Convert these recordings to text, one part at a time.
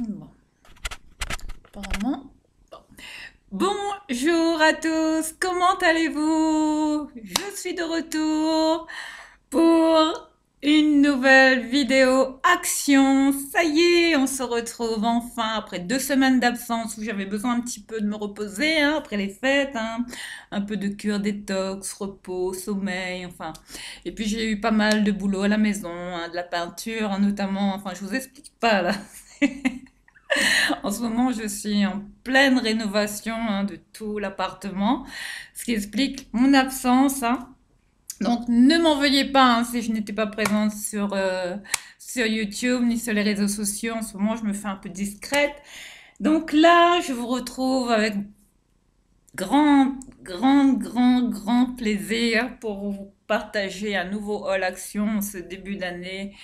Bon, apparemment. Bonjour à tous, comment allez-vous? Je suis de retour pour une nouvelle vidéo action. Ça y est, on se retrouve enfin après 2 semaines d'absence où j'avais besoin un petit peu de me reposer après les fêtes, un peu de cure détox, repos, sommeil, enfin. Et puis j'ai eu pas mal de boulot à la maison, de la peinture notamment. Enfin, je vous explique pas là. En ce moment, je suis en pleine rénovation de tout l'appartement, ce qui explique mon absence. Donc, ne m'en veuillez pas si je n'étais pas présente sur YouTube ni sur les réseaux sociaux. En ce moment, je me fais un peu discrète. Donc là, je vous retrouve avec grand plaisir pour vous partager un nouveau haul action ce début d'année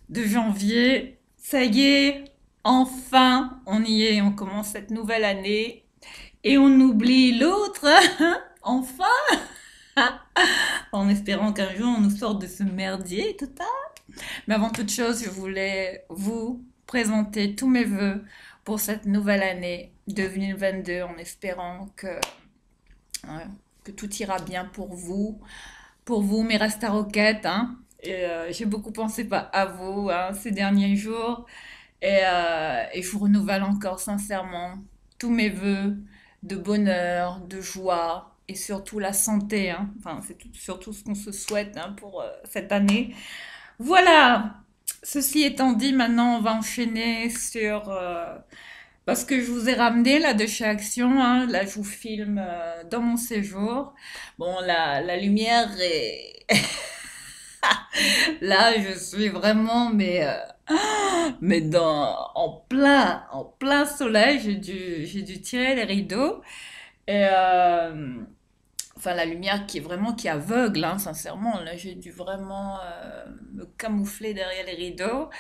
de janvier. Ça y est, enfin, on y est, on commence cette nouvelle année et on oublie l'autre, enfin, en espérant qu'un jour on nous sorte de ce merdier total. Mais avant toute chose, je voulais vous présenter tous mes vœux pour cette nouvelle année 2022 en espérant que tout ira bien pour vous, mes Roquettes. Et j'ai beaucoup pensé à vous ces derniers jours. Et je vous renouvelle encore sincèrement tous mes vœux de bonheur, de joie et surtout la santé. Enfin, c'est surtout ce qu'on se souhaite pour cette année. Voilà. Ceci étant dit, maintenant on va enchaîner sur parce que je vous ai ramené là de chez Action. Là, je vous filme dans mon séjour. Bon, la lumière est là, je suis vraiment mais en plein soleil, j'ai dû tirer les rideaux. Et enfin, la lumière qui aveugle, sincèrement. Là, j'ai dû vraiment me camoufler derrière les rideaux.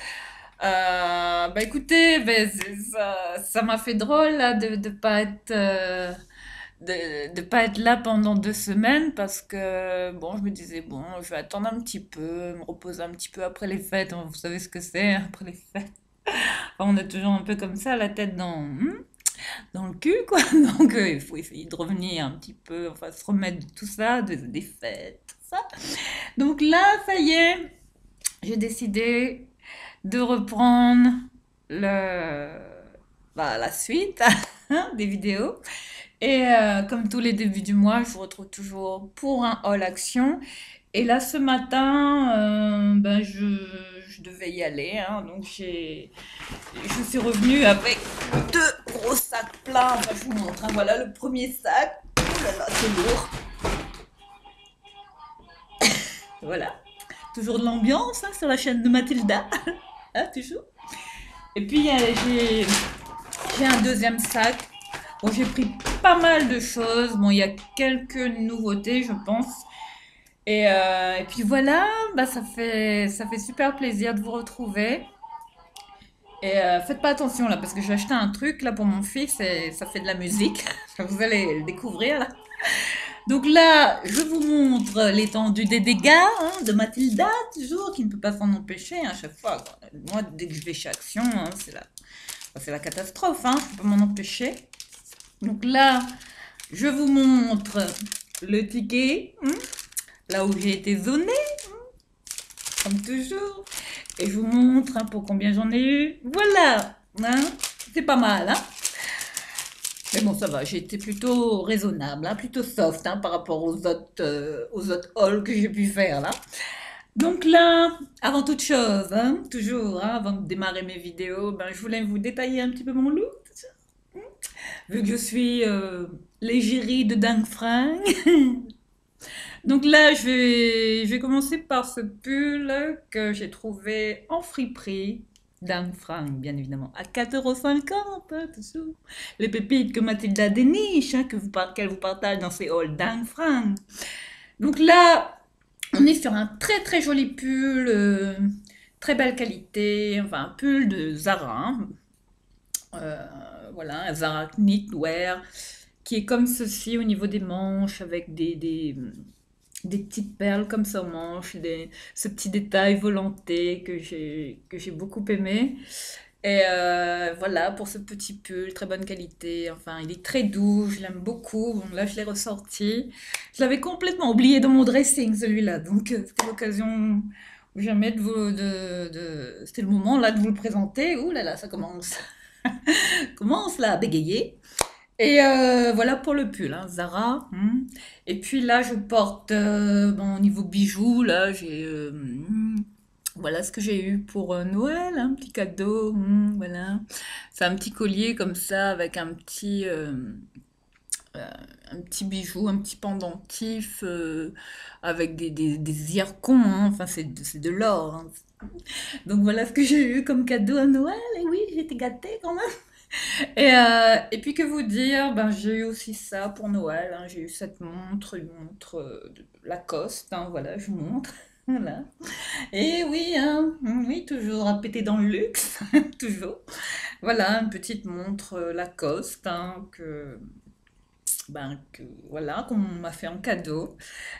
Bah écoutez, ça m'a fait drôle là, de pas être de pas être là pendant 2 semaines parce que bon, je me disais bon, je vais attendre un petit peu, me reposer un petit peu après les fêtes. Vous savez ce que c'est après les fêtes. Enfin, on est toujours un peu comme ça, la tête dans le cul, quoi. Donc il faut essayer de revenir un petit peu, enfin se remettre de tout ça, des fêtes, tout ça. Donc là, ça y est, j'ai décidé de reprendre le, la suite des vidéos. Et comme tous les débuts du mois, je vous retrouve toujours pour un haul action. Et là, ce matin, je devais y aller. Donc, je suis revenue avec 2 gros sacs pleins. Enfin, je vous montre. Voilà le premier sac. Oh là là, c'est lourd. Voilà. Toujours de l'ambiance sur la chaîne de Mathilda. Toujours. Et puis, j'ai un deuxième sac. Bon, j'ai pris pas mal de choses. Bon, il y a quelques nouveautés, je pense. Et puis voilà, ça fait super plaisir de vous retrouver. Et faites pas attention là, parce que j'ai acheté un truc là pour mon fils et ça fait de la musique. Vous allez le découvrir là. Donc là, je vous montre l'étendue des dégâts de Mathilda, toujours, qui ne peut pas s'en empêcher à chaque fois, quoi. Moi, dès que je vais chez Action, c'est la catastrophe, je peux pas m'en empêcher. Donc là, je vous montre le ticket, là où j'ai été zonée, comme toujours. Et je vous montre pour combien j'en ai eu. Voilà, c'est pas mal. Mais bon, ça va, j'ai été plutôt raisonnable, plutôt soft par rapport aux autres hauls que j'ai pu faire là. Donc là, avant toute chose, toujours, avant de démarrer mes vidéos, je voulais vous détailler un petit peu mon look. Vu que je suis l'égérie de Dingue Fringue. Donc là, je vais commencer par ce pull que j'ai trouvé en friperie. Dingue Fringue, bien évidemment, à 4,50 €, toujours. Les pépites que Mathilda déniche, qu'elle vous partage dans ses hauls Dingue Fringue. Donc là, on est sur un très joli pull, très belle qualité, enfin un pull de Zara. Voilà, un Zara Knitwear qui est comme ceci au niveau des manches avec des petites perles comme ça aux manches, ce petit détail volanté que j'ai beaucoup aimé. Et voilà pour ce petit pull, très bonne qualité. Enfin, il est très doux, je l'aime beaucoup. Bon, là, je l'ai ressorti. Je l'avais complètement oublié dans mon dressing, celui-là. Donc, c'était l'occasion ou jamais c'était le moment là de vous le présenter. Ouh là là, ça commence. Commence là à bégayer. Et voilà pour le pull, hein, Zara. Et puis là, je porte, bon, au niveau bijoux, là, voilà ce que j'ai eu pour Noël, un petit cadeau, voilà. C'est un petit collier comme ça avec euh, un petit bijou, un petit pendentif avec des zircons, hein. Enfin c'est de l'or, hein. Donc voilà ce que j'ai eu comme cadeau à Noël. Et oui, j'étais gâtée quand même. Et puis que vous dire, ben, j'ai eu aussi ça pour Noël, hein. J'ai eu cette montre, une montre de Lacoste, hein, voilà, je vous montre. Voilà. Et oui, hein, oui, toujours à péter dans le luxe, toujours. Voilà, une petite montre Lacoste, hein, voilà, qu'on m'a fait en cadeau.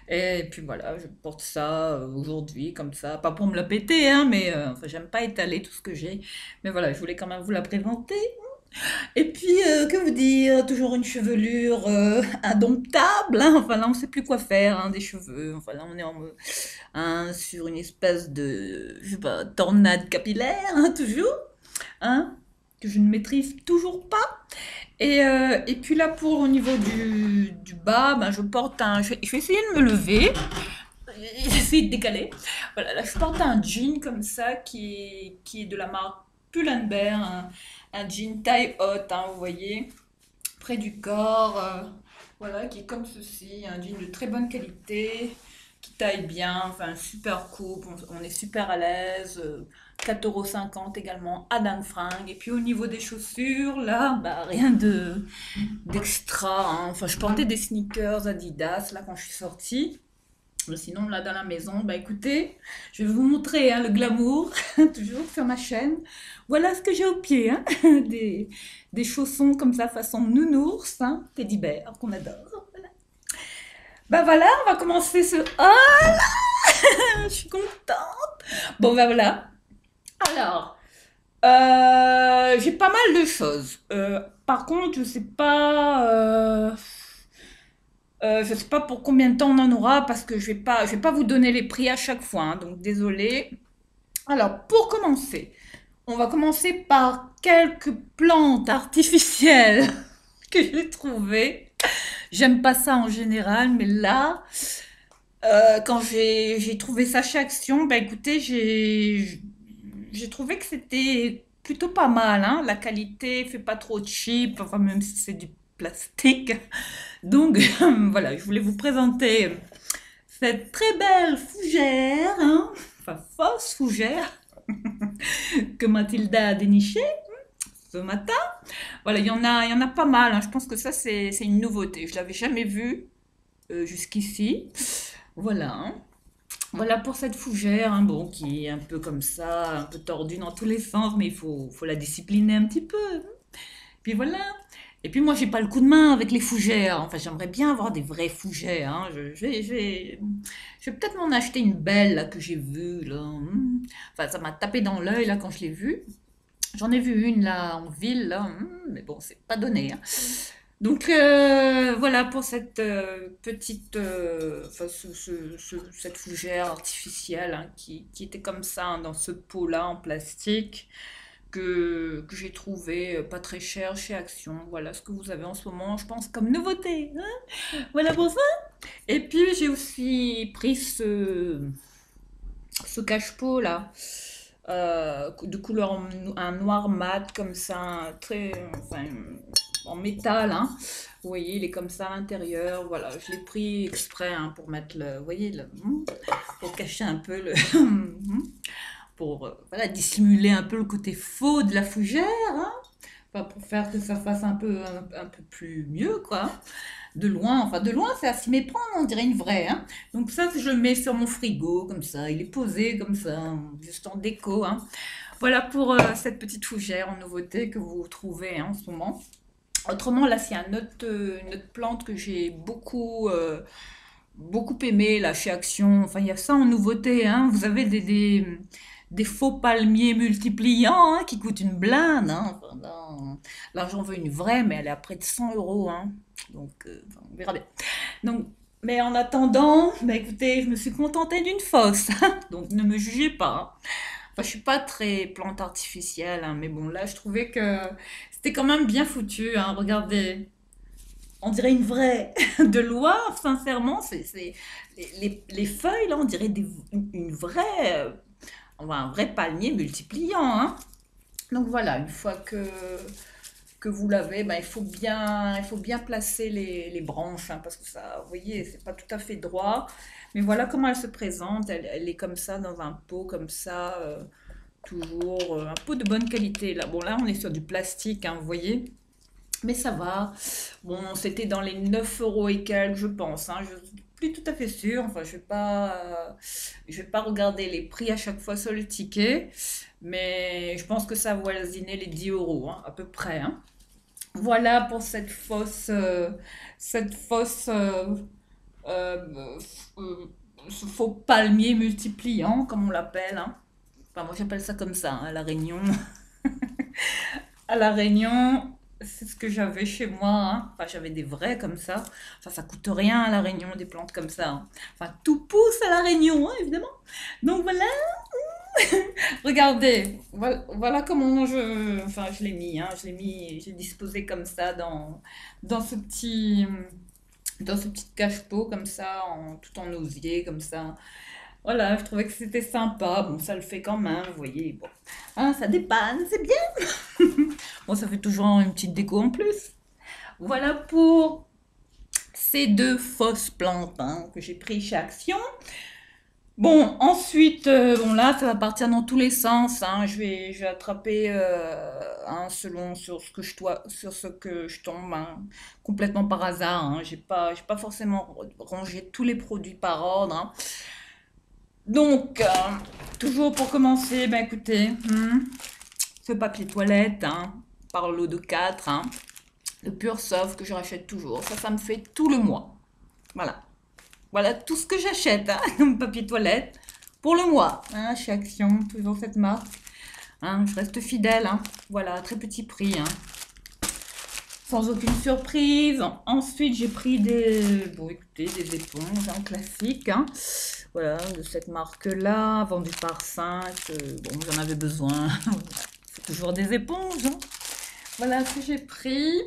Et puis voilà, je porte ça aujourd'hui, comme ça, pas pour me la péter, hein, mais enfin, j'aime pas étaler tout ce que j'ai. Mais voilà, je voulais quand même vous la présenter. Et puis, que vous dire, toujours une chevelure indomptable, hein. Enfin là, on sait plus quoi faire, hein, des cheveux. Enfin là, on est hein, sur une espèce de, je sais pas, tornade capillaire, hein, toujours, hein, que je ne maîtrise toujours pas. Et puis là, pour au niveau du bas, ben, je porte je vais essayer de me lever. J'essaie de décaler. Voilà, là, je porte un jean comme ça qui est de la marque Pull&Bear, un jean taille haute, hein, vous voyez, près du corps, voilà, qui est comme ceci, un jean de très bonne qualité, qui taille bien, enfin, super coupe, on est super à l'aise, 4,50 € également à Dan Fringues. Et puis au niveau des chaussures, là, bah, rien d'extra, hein. Enfin, je portais des sneakers Adidas, là, quand je suis sortie. Mais sinon, là, dans la maison, bah écoutez, je vais vous montrer, hein, le glamour, toujours sur ma chaîne. Voilà ce que j'ai au pied, hein, des chaussons comme ça, façon nounours, hein, teddy bear, qu'on adore. Voilà. Bah voilà, on va commencer ce... Oh là, je suis contente. Bon, bah voilà. Alors, j'ai pas mal de choses. Par contre, je sais pas pour combien de temps on en aura parce que je vais pas vous donner les prix à chaque fois, hein, donc désolé. Alors, pour commencer, on va commencer par quelques plantes artificielles que j'ai trouvées. J'aime pas ça en général, mais là, quand j'ai trouvé ça chez Action, bah écoutez, j'ai trouvé que c'était plutôt pas mal, hein. La qualité fait pas trop cheap, enfin même si c'est du plastique. Donc voilà, je voulais vous présenter cette très belle fougère, hein, enfin fausse fougère que Mathilda a dénichée ce matin. Voilà, il y en a pas mal, hein. Je pense que ça c'est une nouveauté. Je l'avais jamais vue jusqu'ici. Voilà, hein. Voilà pour cette fougère, hein, bon, qui est un peu comme ça, un peu tordue dans tous les sens, mais il faut la discipliner un petit peu. Puis voilà. Et puis moi, j'ai pas le coup de main avec les fougères. Enfin, j'aimerais bien avoir des vraies fougères, hein. Je vais peut-être m'en acheter une belle là que j'ai vue là. Enfin, ça m'a tapé dans l'œil là quand je l'ai vue. J'en ai vu une là en ville là, mais bon, c'est pas donné, hein. Donc voilà pour cette petite, enfin, cette fougère artificielle, hein, qui était comme ça, hein, dans ce pot-là en plastique que j'ai trouvé pas très cher chez Action. Voilà ce que vous avez en ce moment, je pense, comme nouveauté, hein. Voilà pour ça. Et puis j'ai aussi pris ce cache-pot là, de couleur un noir mat comme ça, très, enfin, en métal, hein. Vous voyez, il est comme ça à l'intérieur. Voilà, je l'ai pris exprès, hein, pour mettre vous voyez, pour cacher un peu pour voilà, dissimuler un peu le côté faux de la fougère, hein. Enfin, pour faire que ça fasse un peu plus mieux, quoi. De loin, c'est à s'y méprendre, on dirait une vraie, hein. Donc ça, je le mets sur mon frigo, comme ça. Il est posé, comme ça, juste en déco, hein. Voilà pour cette petite fougère en nouveauté que vous trouvez, hein, en ce moment. Autrement, là, c'est une autre plante que j'ai beaucoup aimé là chez Action. Enfin, il y a ça en nouveauté, hein. Vous avez des faux palmiers multipliants hein, qui coûtent une blinde. Hein. Enfin, là, j'en veux une vraie, mais elle est à près de 100 euros. Hein. Donc, enfin, on verra bien. Donc, mais en attendant, bah, écoutez, je me suis contentée d'une fosse. Donc, ne me jugez pas. Hein. Enfin, je suis pas très plante artificielle, hein, mais bon, là, je trouvais que c'était quand même bien foutu. Hein. Regardez, on dirait une vraie de Loire, sincèrement. Les feuilles, là, on dirait une vraie, enfin, un vrai palmier multipliant. Hein. Donc voilà, une fois que vous l'avez, ben, il faut bien placer les branches, hein, parce que ça, vous voyez, c'est pas tout à fait droit. Mais voilà comment elle se présente. Elle est comme ça, dans un pot, comme ça, toujours un pot de bonne qualité. Là, bon, là, on est sur du plastique, hein, vous voyez. Mais ça va. Bon, c'était dans les 9 euros et quelques, je pense. Hein. Je suis plus tout à fait sûre. Enfin, je vais pas regarder les prix à chaque fois sur le ticket. Mais je pense que ça voisinait les 10 euros, hein, à peu près. Hein. Voilà pour cette fausse, euh, euh, ce faux palmier multipliant, comme on l'appelle. Hein. Enfin, moi, j'appelle ça comme ça, hein, à La Réunion. À La Réunion, c'est ce que j'avais chez moi. Hein. Enfin, j'avais des vrais comme ça. Enfin, ça coûte rien à La Réunion, des plantes comme ça. Hein. Enfin, tout pousse à La Réunion, hein, évidemment. Donc voilà. Regardez, voilà comment enfin, je l'ai mis. Hein. Je l'ai mis, j'ai disposé comme ça dans ce petit, dans ce petit cache-pot comme ça, tout en osier comme ça. Voilà, je trouvais que c'était sympa. Bon, ça le fait quand même, vous voyez. Bon, hein, ça dépanne, c'est bien. Bon, ça fait toujours une petite déco en plus. Voilà pour ces deux fausses plantes hein, que j'ai pris chez Action. Bon, ensuite, bon là, ça va partir dans tous les sens. Hein. Je vais attraper selon sur ce que je tombe hein, complètement par hasard. Hein. J'ai pas forcément rangé tous les produits par ordre. Hein. Donc, toujours pour commencer, ben écoutez, ce papier toilette, hein, par lot de 4, hein, le Pure Soft que je rachète toujours. Ça me fait tout le mois. Voilà. Voilà tout ce que j'achète, hein, comme papier toilette, pour le mois. Hein, chez Action, toujours cette marque. Hein, je reste fidèle. Hein. Voilà, très petit prix. Hein. Sans aucune surprise. Ensuite, j'ai pris bon, écoutez, des éponges hein, classiques. Hein. Voilà, de cette marque-là, vendue par 5. Bon, j'en avais besoin. C'est toujours des éponges. Hein. Voilà ce que j'ai pris.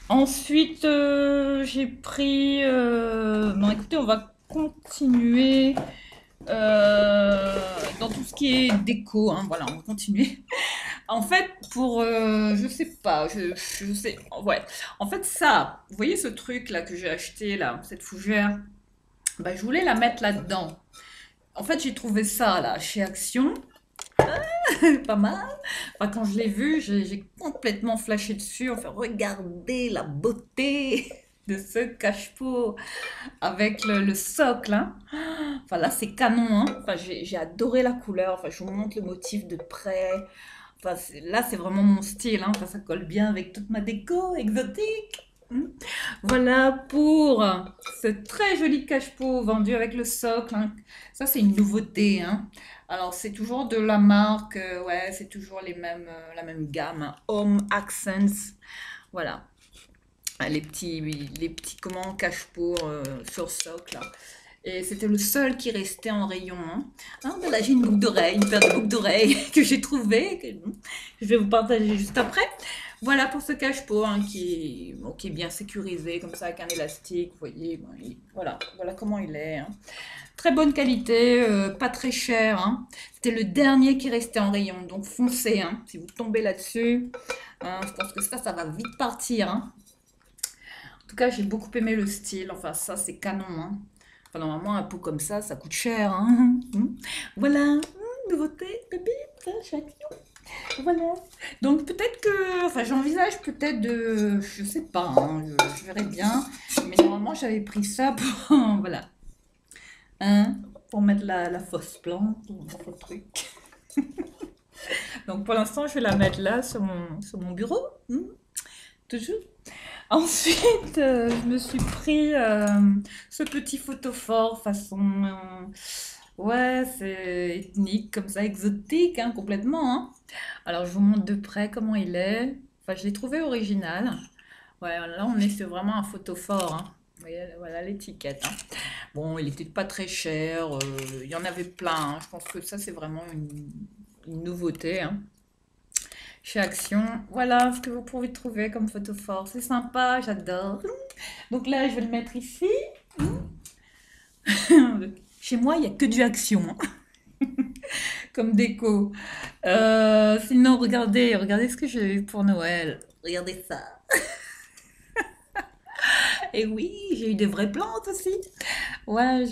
Ensuite, j'ai pris... Bon, écoutez, on va continuer dans tout ce qui est déco. Hein, voilà, on va continuer. En fait, je sais pas, je sais... Ouais. En fait, ça, vous voyez ce truc-là que j'ai acheté, là, cette fougère bah, je voulais la mettre là-dedans. En fait, j'ai trouvé ça, là, chez Action. Pas mal. Enfin, quand je l'ai vu, j'ai complètement flashé dessus. Enfin, regardez la beauté de ce cache-pot avec le socle. Hein. Enfin, là, c'est canon. Hein. Enfin, j'ai adoré la couleur. Enfin, je vous montre le motif de près. Enfin, là, c'est vraiment mon style. Hein. Enfin, ça colle bien avec toute ma déco exotique. Voilà pour ce très joli cache-pot vendu avec le socle. Hein. Ça, c'est une nouveauté. Hein. Alors, c'est toujours de la marque, ouais, c'est toujours la même gamme. Hein. Home Accents. Voilà. Ah, les petits comment, cache-pot sur socle. Là. Et c'était le seul qui restait en rayon. Hein. Ah, ben là, j'ai une boucle d'oreille, une paire de boucles d'oreilles que j'ai trouvée, que je vais vous partager juste après. Voilà pour ce cache-pot hein, bon, qui est bien sécurisé, comme ça, avec un élastique. Vous voyez, bon, voilà comment il est. Hein. Très bonne qualité, pas très cher. Hein. C'était le dernier qui restait en rayon, donc foncez. Hein, si vous tombez là-dessus, hein, je pense que ça va vite partir. Hein. En tout cas, j'ai beaucoup aimé le style. Enfin, ça, c'est canon. Hein. Enfin, normalement, un pot comme ça coûte cher. Hein. Voilà, nouveauté, pépite, chaque voilà. Donc peut-être que, enfin j'envisage peut-être je sais pas, hein, je verrai bien. Mais normalement j'avais pris ça pour, voilà, hein, pour mettre la fausse plante ou le truc. Donc pour l'instant je vais la mettre là sur mon bureau, toujours. Ensuite je me suis pris ce petit photophore façon Ouais, c'est ethnique, comme ça, exotique, hein, complètement, hein. Alors, je vous montre de près comment il est. Enfin, je l'ai trouvé original. Ouais, là, on est sur vraiment un photo fort, hein. Vous voyez, voilà l'étiquette, hein. Bon, il était pas très cher. Il y en avait plein, hein. Je pense que ça, c'est vraiment une nouveauté, hein. Chez Action, voilà ce que vous pouvez trouver comme photo fort. C'est sympa, j'adore. Donc là, je vais le mettre ici. Chez moi, il n'y a que du Action, hein, comme déco. Sinon, regardez ce que j'ai eu pour Noël. Regardez ça. Et oui, j'ai eu des vraies plantes aussi. Ouais,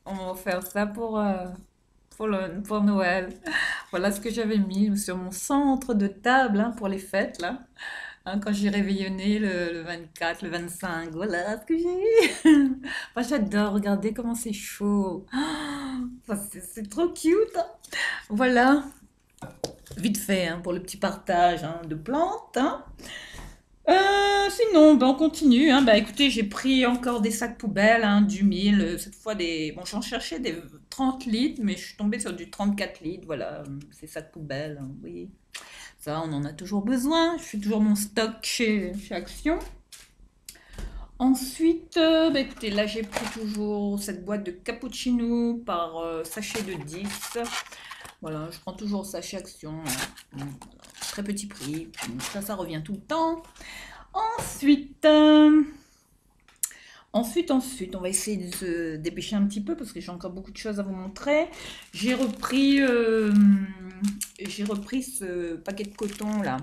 on m'a offert ça pour Noël. Voilà ce que j'avais mis sur mon centre de table, hein, pour les fêtes, là. Hein, quand j'ai réveillonné le 24, le 25, voilà ce que j'ai eu. Enfin, j'adore, regardez comment c'est chaud. Enfin, c'est trop cute, hein. Voilà, vite fait, hein, pour le petit partage, hein, de plantes, hein. Sinon, ben, on continue, hein. Bah, écoutez, j'ai pris encore des sacs poubelles, hein, du 1000, cette fois des... Bon, j'en cherchais des 30 litres, mais je suis tombée sur du 34 litres, voilà, ces sacs poubelles, hein, oui. Ça, on en a toujours besoin. Je fais toujours mon stock chez Action. Ensuite, bah, écoutez, là, j'ai pris toujours cette boîte de cappuccino par sachet de 10. Voilà, je prends toujours ça chez Action, hein. Voilà, très petit prix. Ça revient tout le temps. Ensuite, on va essayer de se dépêcher un petit peu parce que j'ai encore beaucoup de choses à vous montrer. J'ai repris, euh, j'ai repris ce paquet de coton là.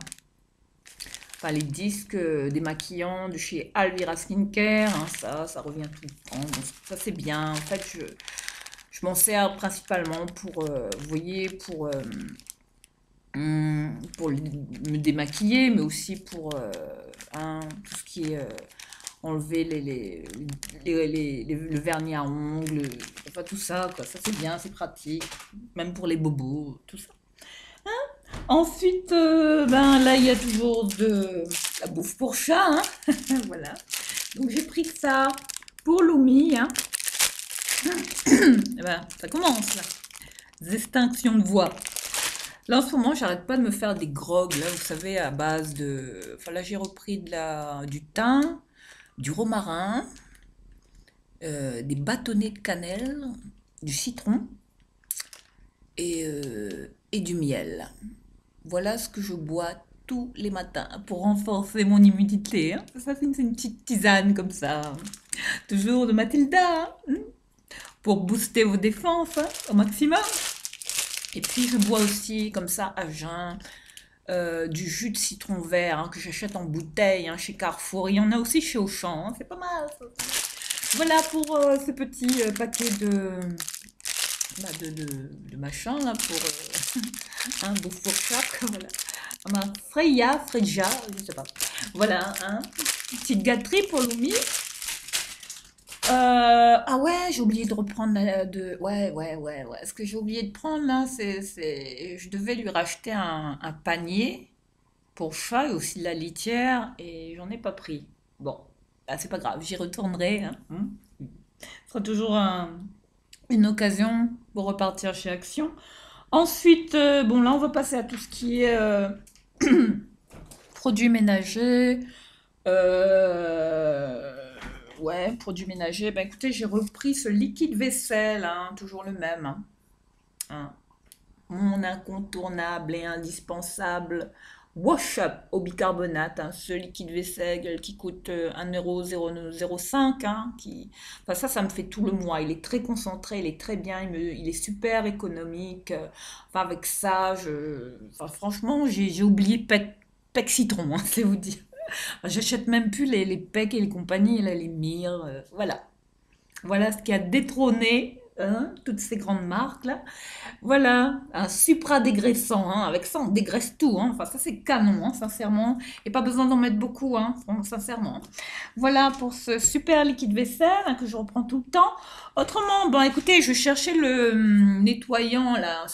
Enfin, les disques démaquillants de chez Alvira Skincare, hein, ça revient tout le temps. Donc, ça, c'est bien. En fait, je m'en sers principalement pour, vous voyez, me démaquiller, mais aussi pour hein, tout ce qui est enlever le vernis à ongles, enfin tout ça, quoi. Ça, c'est bien, c'est pratique. Même pour les bobos, tout ça. Ensuite, ben là, il y a toujours de la bouffe pour chat, hein. Voilà. Donc j'ai pris que ça pour Lumi, hein. Eh ben, ça commence là. Des extinctions de voix. Là, en ce moment, j'arrête pas de me faire des grogs, là, vous savez, à base de... Enfin, là, j'ai repris du thym, du romarin, des bâtonnets de cannelle, du citron et du miel. Voilà ce que je bois tous les matins pour renforcer mon immunité, hein. Ça, c'est une petite tisane comme ça. Toujours de Mathilda, hein, pour booster vos défenses, hein, au maximum. Et puis, je bois aussi, comme ça, à jeun, du jus de citron vert, hein, que j'achète en bouteille, hein, chez Carrefour. Il y en a aussi chez Auchan, hein, c'est pas mal, ça. Voilà pour ce petit paquet de machin, là, pour un beau fourchard, voilà. Un Freja, je sais pas. Voilà, hein. Petite gâterie pour Lumi. Ah ouais, j'ai oublié de reprendre ouais. Ce que j'ai oublié de prendre là, je devais lui racheter un panier pour chat et aussi de la litière et j'en ai pas pris. Bon, bah, c'est pas grave, j'y retournerai, hein. Ce sera toujours une occasion pour repartir chez Action. Ensuite, bon là, on va passer à tout ce qui est produits ménagers. Euh, ouais, produits ménagers. Ben écoutez, j'ai repris ce liquide vaisselle, hein, toujours le même, hein. Hein. Mon incontournable et indispensable Wash-Up au bicarbonate, hein, ce liquide vaisselle qui coûte 1,005 €, hein, enfin, ça me fait tout le mois. Il est très concentré, il est très bien, il est super économique. Enfin, avec ça, enfin, franchement, j'ai oublié Pec Citron, hein, c'est vous dire. J'achète même plus les Peck et les compagnies, là, les Mire, voilà. Voilà ce qui a détrôné, hein, toutes ces grandes marques là. Voilà, un supra-dégraissant, hein. Avec ça, on dégraisse tout, hein. Enfin, ça, c'est canon, hein, sincèrement. Et pas besoin d'en mettre beaucoup, hein, sincèrement. Voilà pour ce super liquide vaisselle, hein, que je reprends tout le temps. Autrement, bon, écoutez, je cherchais le nettoyant, là.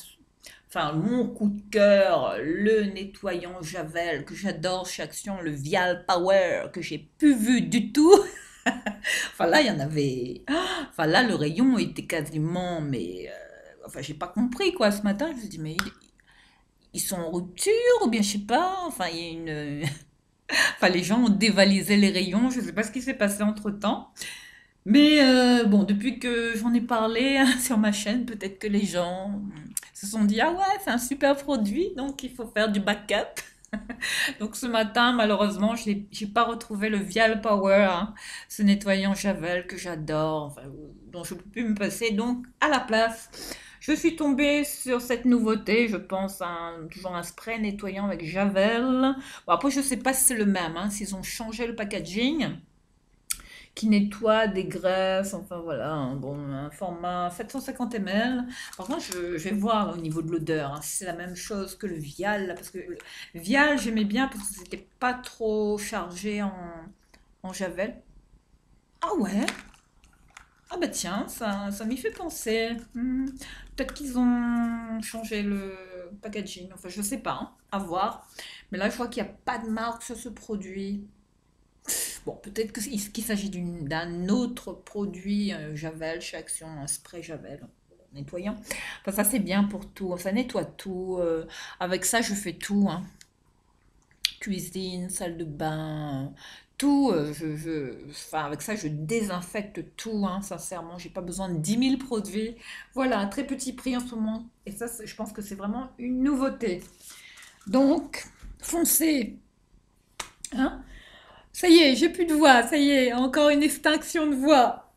Enfin, mon coup de cœur, le nettoyant Javel, que j'adore chez Action, le Vial Power, que j'ai plus vu du tout. Enfin là, il y en avait. Enfin là, le rayon était quasiment. Mais. Enfin, j'ai pas compris quoi ce matin. Je me suis dit, mais ils sont en rupture ou bien je sais pas. Enfin, il y a une. Enfin, les gens ont dévalisé les rayons. Je sais pas ce qui s'est passé entre-temps. Mais bon, depuis que j'en ai parlé hein, sur ma chaîne, peut-être que les gens se sont dit, ah ouais, c'est un super produit, donc il faut faire du backup. Donc ce matin, malheureusement, j'ai pas retrouvé le Vial Power, hein, ce nettoyant Javel que j'adore, enfin, dont je peux plus me passer. Donc à la place, je suis tombée sur cette nouveauté, je pense, toujours un spray nettoyant avec Javel. Bon, après, je sais pas si c'est le même, hein, s'ils ont changé le packaging qui nettoie des graisses, enfin voilà, bon, un format 750 ml. Par contre, je vais voir au niveau de l'odeur, hein, si c'est la même chose que le Vial, là, parce que le Vial, j'aimais bien parce que c'était pas trop chargé en Javel. Ah ouais? Ah bah tiens, ça m'y fait penser. Peut-être qu'ils ont changé le packaging, enfin je sais pas, hein, à voir. Mais là, je vois qu'il n'y a pas de marque sur ce produit. Bon, peut-être qu'il s'agit d'un autre produit Javel chez Action, un spray Javel nettoyant. Enfin, ça c'est bien pour tout, ça nettoie tout. Avec ça, je fais tout, hein. Cuisine, salle de bain, tout. Enfin, avec ça, je désinfecte tout, hein, sincèrement. J'ai pas besoin de 10 000 produits. Voilà, un très petit prix en ce moment. Et ça, je pense que c'est vraiment une nouveauté. Donc, foncez, hein. Ça y est, j'ai plus de voix, ça y est, encore une extinction de voix.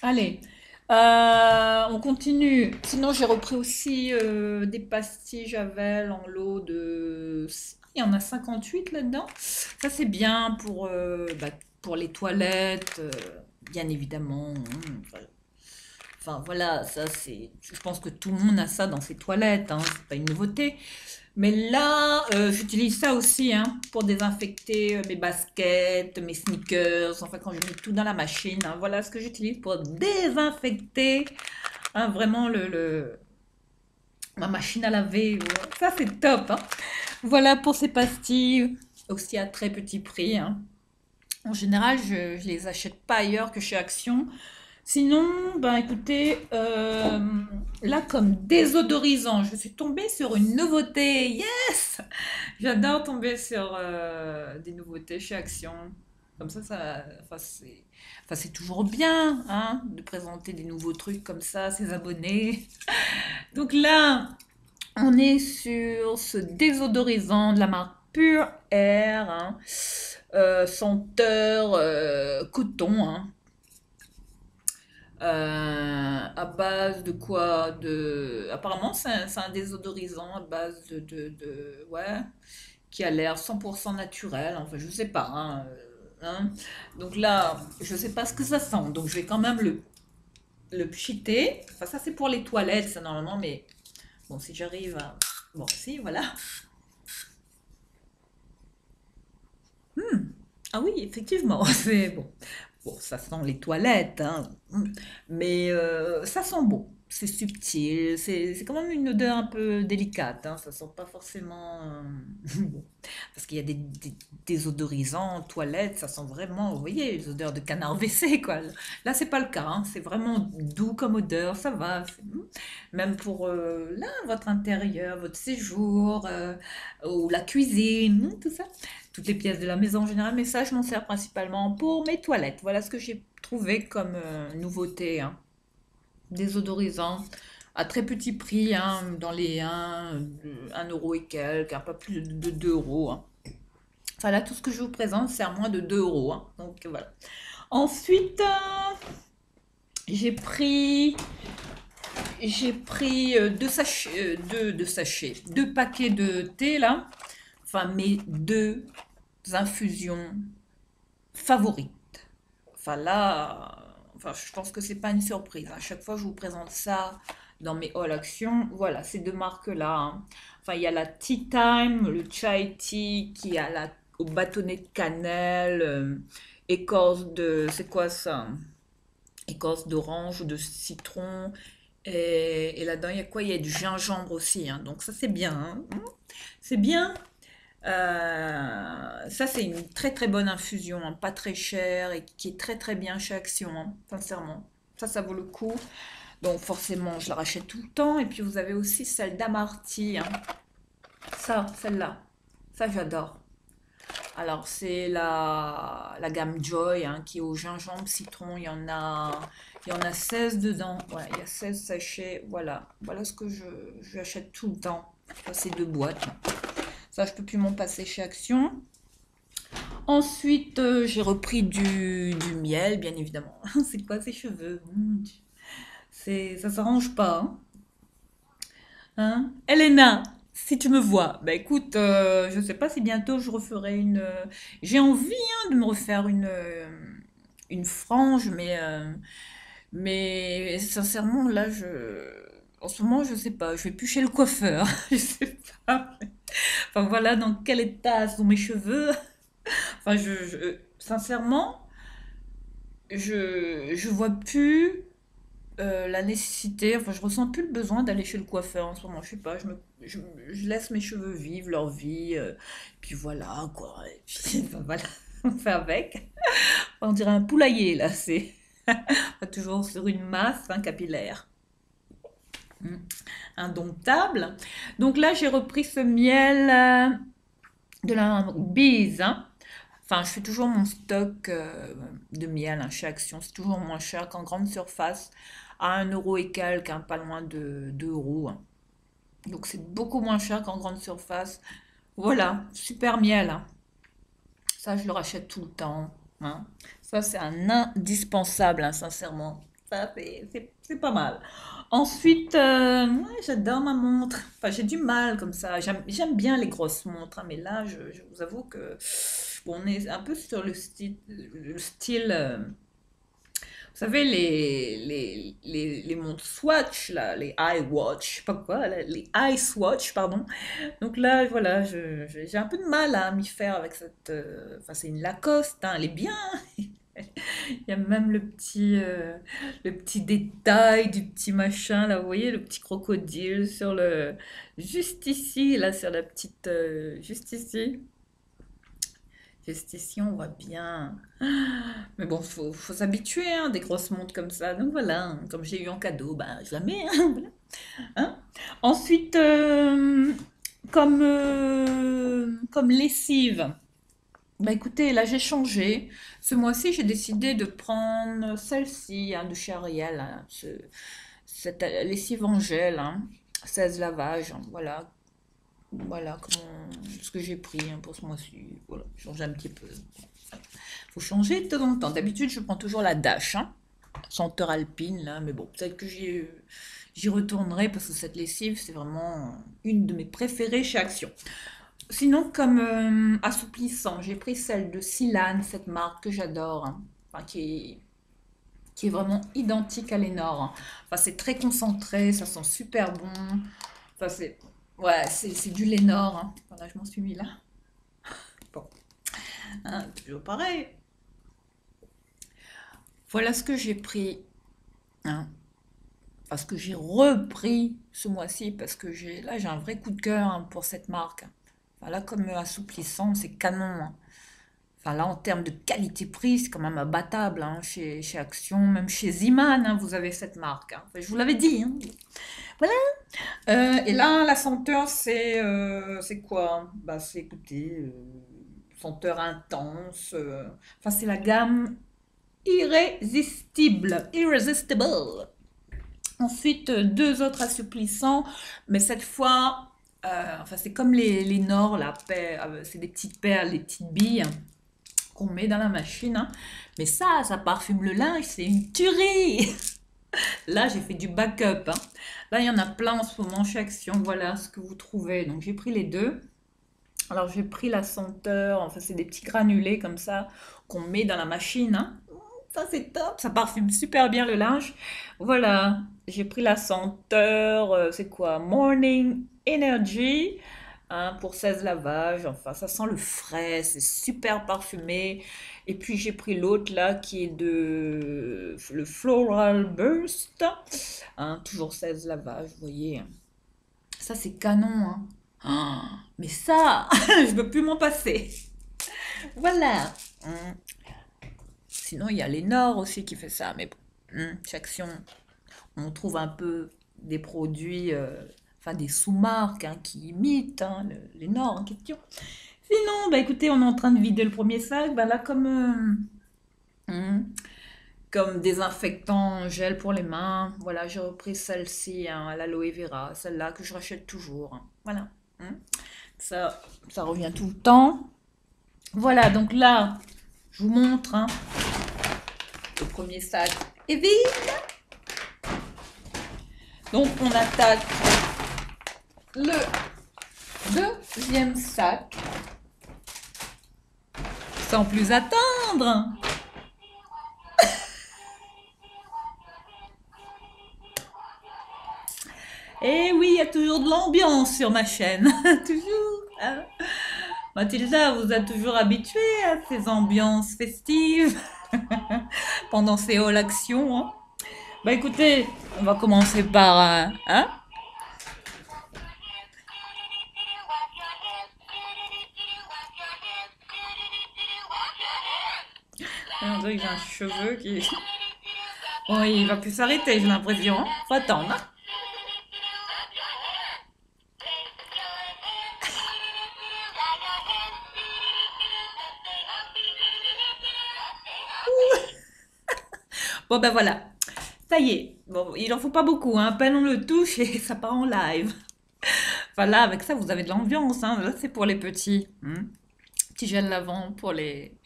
Allez, on continue. Sinon, j'ai repris aussi des pastilles Javel en lot de. Il y en a 58 là-dedans. Ça, c'est bien pour les toilettes, bien évidemment. Enfin, voilà, ça, c'est. Je pense que tout le monde a ça dans ses toilettes, hein, c'est pas une nouveauté. Mais là, j'utilise ça aussi hein, pour désinfecter mes baskets, mes sneakers, enfin quand je mets tout dans la machine. Hein, voilà ce que j'utilise pour désinfecter hein, vraiment ma machine à laver. Voilà. Ça, c'est top. Hein. Voilà pour ces pastilles, aussi à très petit prix. Hein. En général, je les achète pas ailleurs que chez Action. Sinon, ben écoutez, là comme désodorisant, je suis tombée sur une nouveauté. Yes! J'adore tomber sur des nouveautés chez Action. Comme enfin, c'est toujours bien hein, de présenter des nouveaux trucs comme ça à ses abonnés. Donc là, on est sur ce désodorisant de la marque Pure Air, hein, senteur coton. Hein. À base de quoi? Apparemment, c'est un désodorisant à base ouais, qui a l'air 100% naturel. Enfin, je sais pas. Hein, hein. Donc là, je sais pas ce que ça sent. Donc je vais quand même le pchiter. Enfin, ça c'est pour les toilettes, ça normalement. Mais bon, si j'arrive à. Bon, si, voilà. Ah oui, effectivement, c'est bon. Bon, ça sent les toilettes, hein. Mais ça sent bon. C'est subtil, c'est quand même une odeur un peu délicate, hein. Ça sent pas forcément bon. Parce qu'il y a des désodorisants, toilettes, ça sent vraiment, vous voyez, les odeurs de canard WC, quoi. Là, c'est pas le cas, hein. C'est vraiment doux comme odeur, ça va. Même pour là, votre intérieur, votre séjour, ou la cuisine, tout ça toutes les pièces de la maison en général, mais ça, je m'en sers principalement pour mes toilettes. Voilà ce que j'ai trouvé comme nouveauté. Hein. Désodorisant à très petit prix, hein, dans les 1 euro et quelques, un peu plus de 2 euros. Hein. Enfin là, tout ce que je vous présente, c'est à moins de 2 euros. Hein. Donc voilà. Ensuite, j'ai pris, j'ai pris deux paquets de thé là. Enfin, mes deux infusions favorites. Enfin là, enfin, je pense que c'est pas une surprise. À chaque fois, je vous présente ça dans mes haul actions. Voilà, ces deux marques-là. Hein. Enfin, il y a la Tea Time, le Chai Tea qui a au bâtonnet de cannelle, écorce de, c'est quoi ça? Écorce d'orange ou de citron. Et là-dedans, il y a quoi? Il y a du gingembre aussi. Hein. Donc ça, c'est bien. Hein. C'est bien. Ça, c'est une très très bonne infusion, hein, pas très chère et qui est très très bien chez Action, hein, sincèrement. Ça vaut le coup. Donc forcément, je la rachète tout le temps. Et puis vous avez aussi celle d'Amarty, hein. Ça, celle-là. Ça, j'adore. Alors, c'est la gamme Joy, hein, qui est au gingembre citron. Il y en a 16 dedans. Ouais, il y a 16 sachets. Voilà ce que j'achète tout le temps. Ça, c'est deux boîtes. Ça, je peux plus m'en passer chez Action. Ensuite, j'ai repris du miel, bien évidemment. C'est quoi ces cheveux? Ça s'arrange pas, hein. Hein? Elena, si tu me vois, bah écoute, je sais pas si bientôt je referai j'ai envie, hein, de me refaire une frange, mais sincèrement, là, en ce moment, je sais pas, je vais plus chez le coiffeur. Je sais pas. Enfin voilà dans quel état sont mes cheveux. Enfin, sincèrement, je vois plus la nécessité, enfin, je ressens plus le besoin d'aller chez le coiffeur en ce moment. Je sais pas, je laisse mes cheveux vivre leur vie, puis voilà, quoi. Et puis, enfin, voilà, on fait avec. On dirait un poulailler, là, c'est toujours sur une masse, hein, capillaire. Mm. Indomptable. Donc là, j'ai repris ce miel de la bise, hein. Enfin, je fais toujours mon stock de miel, hein, chez Action. C'est toujours moins cher qu'en grande surface, à 1 € et quelques, hein, pas loin de 2 euros, hein. Donc c'est beaucoup moins cher qu'en grande surface. Voilà, super miel, hein. Ça, je le rachète tout le temps, hein. Ça, c'est un indispensable, hein, sincèrement. Ça, c'est pas mal. Ensuite, ouais, j'adore ma montre. Enfin, j'ai du mal comme ça. J'aime bien les grosses montres, hein, mais là, je vous avoue que bon, on est un peu sur le style, vous savez, les montres Swatch, là, les iWatch, je sais pas quoi, là, les iSwatch, pardon. Donc là, voilà, j'ai un peu de mal à m'y faire avec cette. Enfin, c'est une Lacoste, hein, elle est bien. Il y a même le petit détail du petit machin, là, vous voyez, le petit crocodile juste ici, là, sur la petite, juste ici. Juste ici, on voit bien. Mais bon, faut s'habituer, hein, des grosses montres comme ça. Donc voilà, hein, comme j'ai eu en cadeau, ben, je la mets, hein, voilà, hein. Ensuite, comme lessive. Bah écoutez, là j'ai changé. Ce mois-ci, j'ai décidé de prendre celle-ci, hein, de chez Ariel, hein, cette lessive en gel, hein, 16 lavages, hein, voilà. Voilà ce que j'ai pris, hein, pour ce mois-ci. Voilà, changer un petit peu. Faut changer de temps en temps. D'habitude, je prends toujours la Dash, hein, senteur alpine, là, mais bon, peut-être que j'y retournerai parce que cette lessive, c'est vraiment une de mes préférées chez Action. Sinon, comme assouplissant, j'ai pris celle de Silane, cette marque que j'adore, hein. Enfin, qui est vraiment identique à Lénore, hein. Enfin, c'est très concentré, ça sent super bon. Enfin, ouais, c'est du Lénore, hein. Voilà, je m'en suis mis là. Bon, hein, toujours pareil. Voilà ce que j'ai pris, hein. Enfin, ce que j'ai repris ce mois-ci, parce que là, j'ai un vrai coup de cœur, hein, pour cette marque. Enfin, là, comme assouplissant, c'est canon, hein. Enfin, là, en termes de qualité-prix, c'est quand même abattable, hein, chez Action, même chez Ziman, hein, vous avez cette marque, hein. Enfin, je vous l'avais dit, hein. Voilà. Et là, la senteur, c'est quoi? Bah, c'est, écoutez, senteur intense. Enfin, c'est la gamme irrésistible. Irresistible. Ensuite, deux autres assouplissants, mais cette fois, enfin, c'est comme les Nord, là, c'est des petites perles, des petites billes, hein, qu'on met dans la machine, hein. Mais ça parfume le linge, c'est une tuerie! Là, j'ai fait du backup, hein. Là, il y en a plein en ce moment chez Action. Voilà ce que vous trouvez. Donc, j'ai pris les deux. Alors, j'ai pris la senteur. Enfin, c'est des petits granulés comme ça qu'on met dans la machine, hein. Ça, c'est top. Ça parfume super bien le linge. Voilà. J'ai pris la senteur. C'est quoi? Morning Energy, hein, pour 16 lavages. Enfin, ça sent le frais. C'est super parfumé. Et puis, j'ai pris l'autre là qui est le Floral Burst, hein, toujours 16 lavages, vous voyez. Ça, c'est canon, hein. Oh, mais ça, je peux plus m'en passer. Voilà. Sinon, il y a Lénore aussi qui fait ça. Mais bon, chez Action, on trouve un peu des produits, enfin des sous-marques hein, qui imitent hein, Lénore en question. Sinon, bah écoutez, on est en train de vider le premier sac. Bah là, hum, comme désinfectant gel pour les mains, voilà, j'ai repris celle-ci, hein, l'aloe vera, celle-là que je rachète toujours. Hein. Voilà. Hum. Ça, ça revient tout le temps. Voilà, donc là, je vous montre. Hein, le premier sac est vide. Donc on attaque le deuxième sac. Sans plus attendre. Et oui, il y a toujours de l'ambiance sur ma chaîne. Toujours. Hein. Mathilda vous a toujours habitué à ces ambiances festives pendant ces hauls actions. Hein. Bah écoutez, on va commencer par... hein. On dirait que j'ai un cheveu qui... Bon, il va plus s'arrêter, j'ai l'impression. Hein. Faut attendre. Hein. Bon ben voilà, ça y est. Bon, il en faut pas beaucoup, hein. À peine on le touche et ça part en live. Voilà, avec ça vous avez de l'ambiance. Hein. Là c'est pour les petits. Petit gel lavant pour les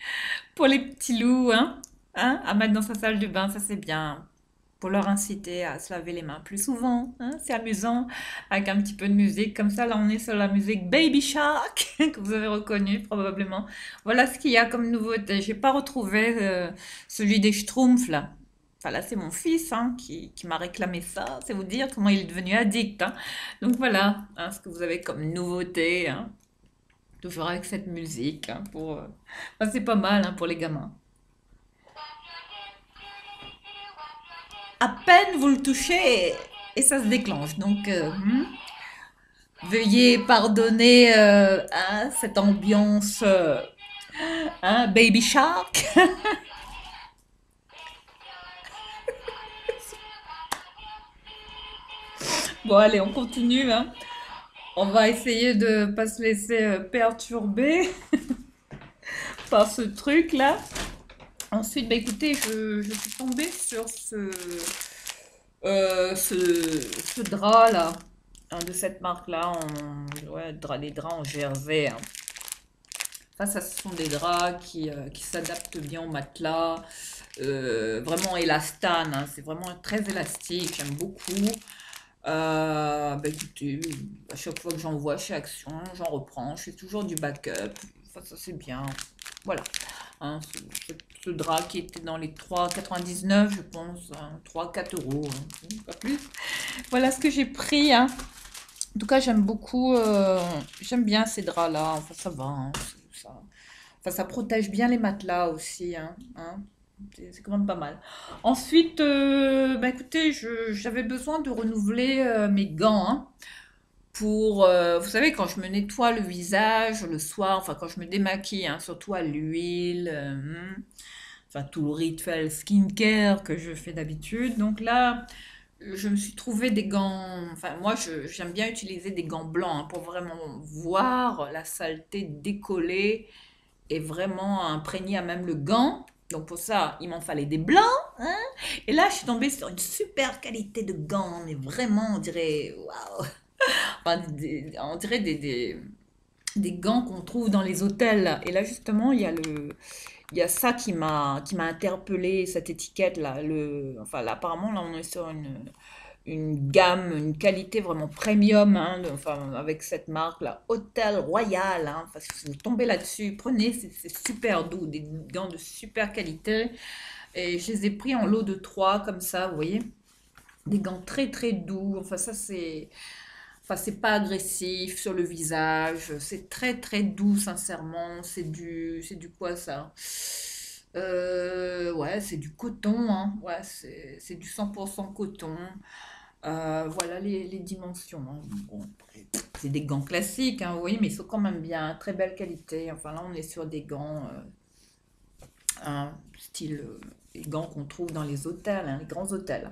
petits loups, hein. Hein, à mettre dans sa salle de bain, ça c'est bien. Pour leur inciter à se laver les mains plus souvent. Hein. C'est amusant avec un petit peu de musique. Comme ça, là on est sur la musique Baby Shark que vous avez reconnu probablement. Voilà ce qu'il y a comme nouveauté. J'ai pas retrouvé celui des Schtroumpfs là. Enfin là c'est mon fils hein, qui m'a réclamé ça. C'est vous dire comment il est devenu addict. Hein. Donc voilà hein, ce que vous avez comme nouveauté. Hein. Toujours avec cette musique. Hein, pour, enfin, c'est pas mal hein, pour les gamins. À peine vous le touchez et ça se déclenche. Donc, veuillez pardonner hein, cette ambiance hein, Baby Shark. Bon, allez, on continue. Hein. On va essayer de pas se laisser perturber par ce truc-là. Ensuite, bah, écoutez, je suis tombée sur ce drap-là, hein, de cette marque-là, ouais, les draps en jersey. Hein. Ça, ce sont des draps qui s'adaptent bien au matelas. Vraiment élastane, hein, c'est vraiment très élastique, j'aime beaucoup. Bah écoutez, à chaque fois que j'en vois chez Action, j'en reprends, je fais toujours du backup. Ça c'est bien. Voilà. Hein, ce drap qui était dans les 3,99, je pense, hein, 3-4 euros, hein, pas plus. Voilà ce que j'ai pris. Hein. En tout cas, j'aime beaucoup, j'aime bien ces draps-là. Enfin, ça va. Hein, enfin, ça protège bien les matelas aussi. Hein. C'est quand même pas mal. Ensuite, bah, écoutez, j'avais besoin de renouveler mes gants. Hein, pour, vous savez, quand je me nettoie le visage le soir, enfin quand je me démaquille, hein, surtout à l'huile, enfin tout le rituel skincare que je fais d'habitude. Donc là, je me suis trouvé des gants, enfin moi j'aime bien utiliser des gants blancs hein, pour vraiment voir la saleté décoller et vraiment imprégner à même le gant. Donc pour ça, il m'en fallait des blancs. Hein. Et là, je suis tombée sur une super qualité de gants, mais vraiment, on dirait, waouh, enfin, on dirait des gants qu'on trouve dans les hôtels. Et là, justement, il y a ça qui m'a interpellé, cette étiquette-là. Enfin, là, apparemment, là, on est sur une gamme, une qualité vraiment premium, hein, enfin, avec cette marque-là, Hôtel Royal. Hein, enfin, si vous tombez là-dessus, prenez, c'est super doux, des gants de super qualité. Et je les ai pris en lot de 3 comme ça, vous voyez. Des gants très très doux. Enfin, ça, c'est. Enfin, c'est pas agressif sur le visage, c'est très très doux, sincèrement. C'est du quoi ça? Ouais, c'est du coton, hein. Ouais, c'est du 100% coton. Voilà les dimensions. Hein. Bon, après, c'est des gants classiques, hein, oui, mais ils sont quand même bien, très belle qualité. Enfin là, on est sur des gants, style les gants qu'on trouve dans les hôtels, hein, les grands hôtels.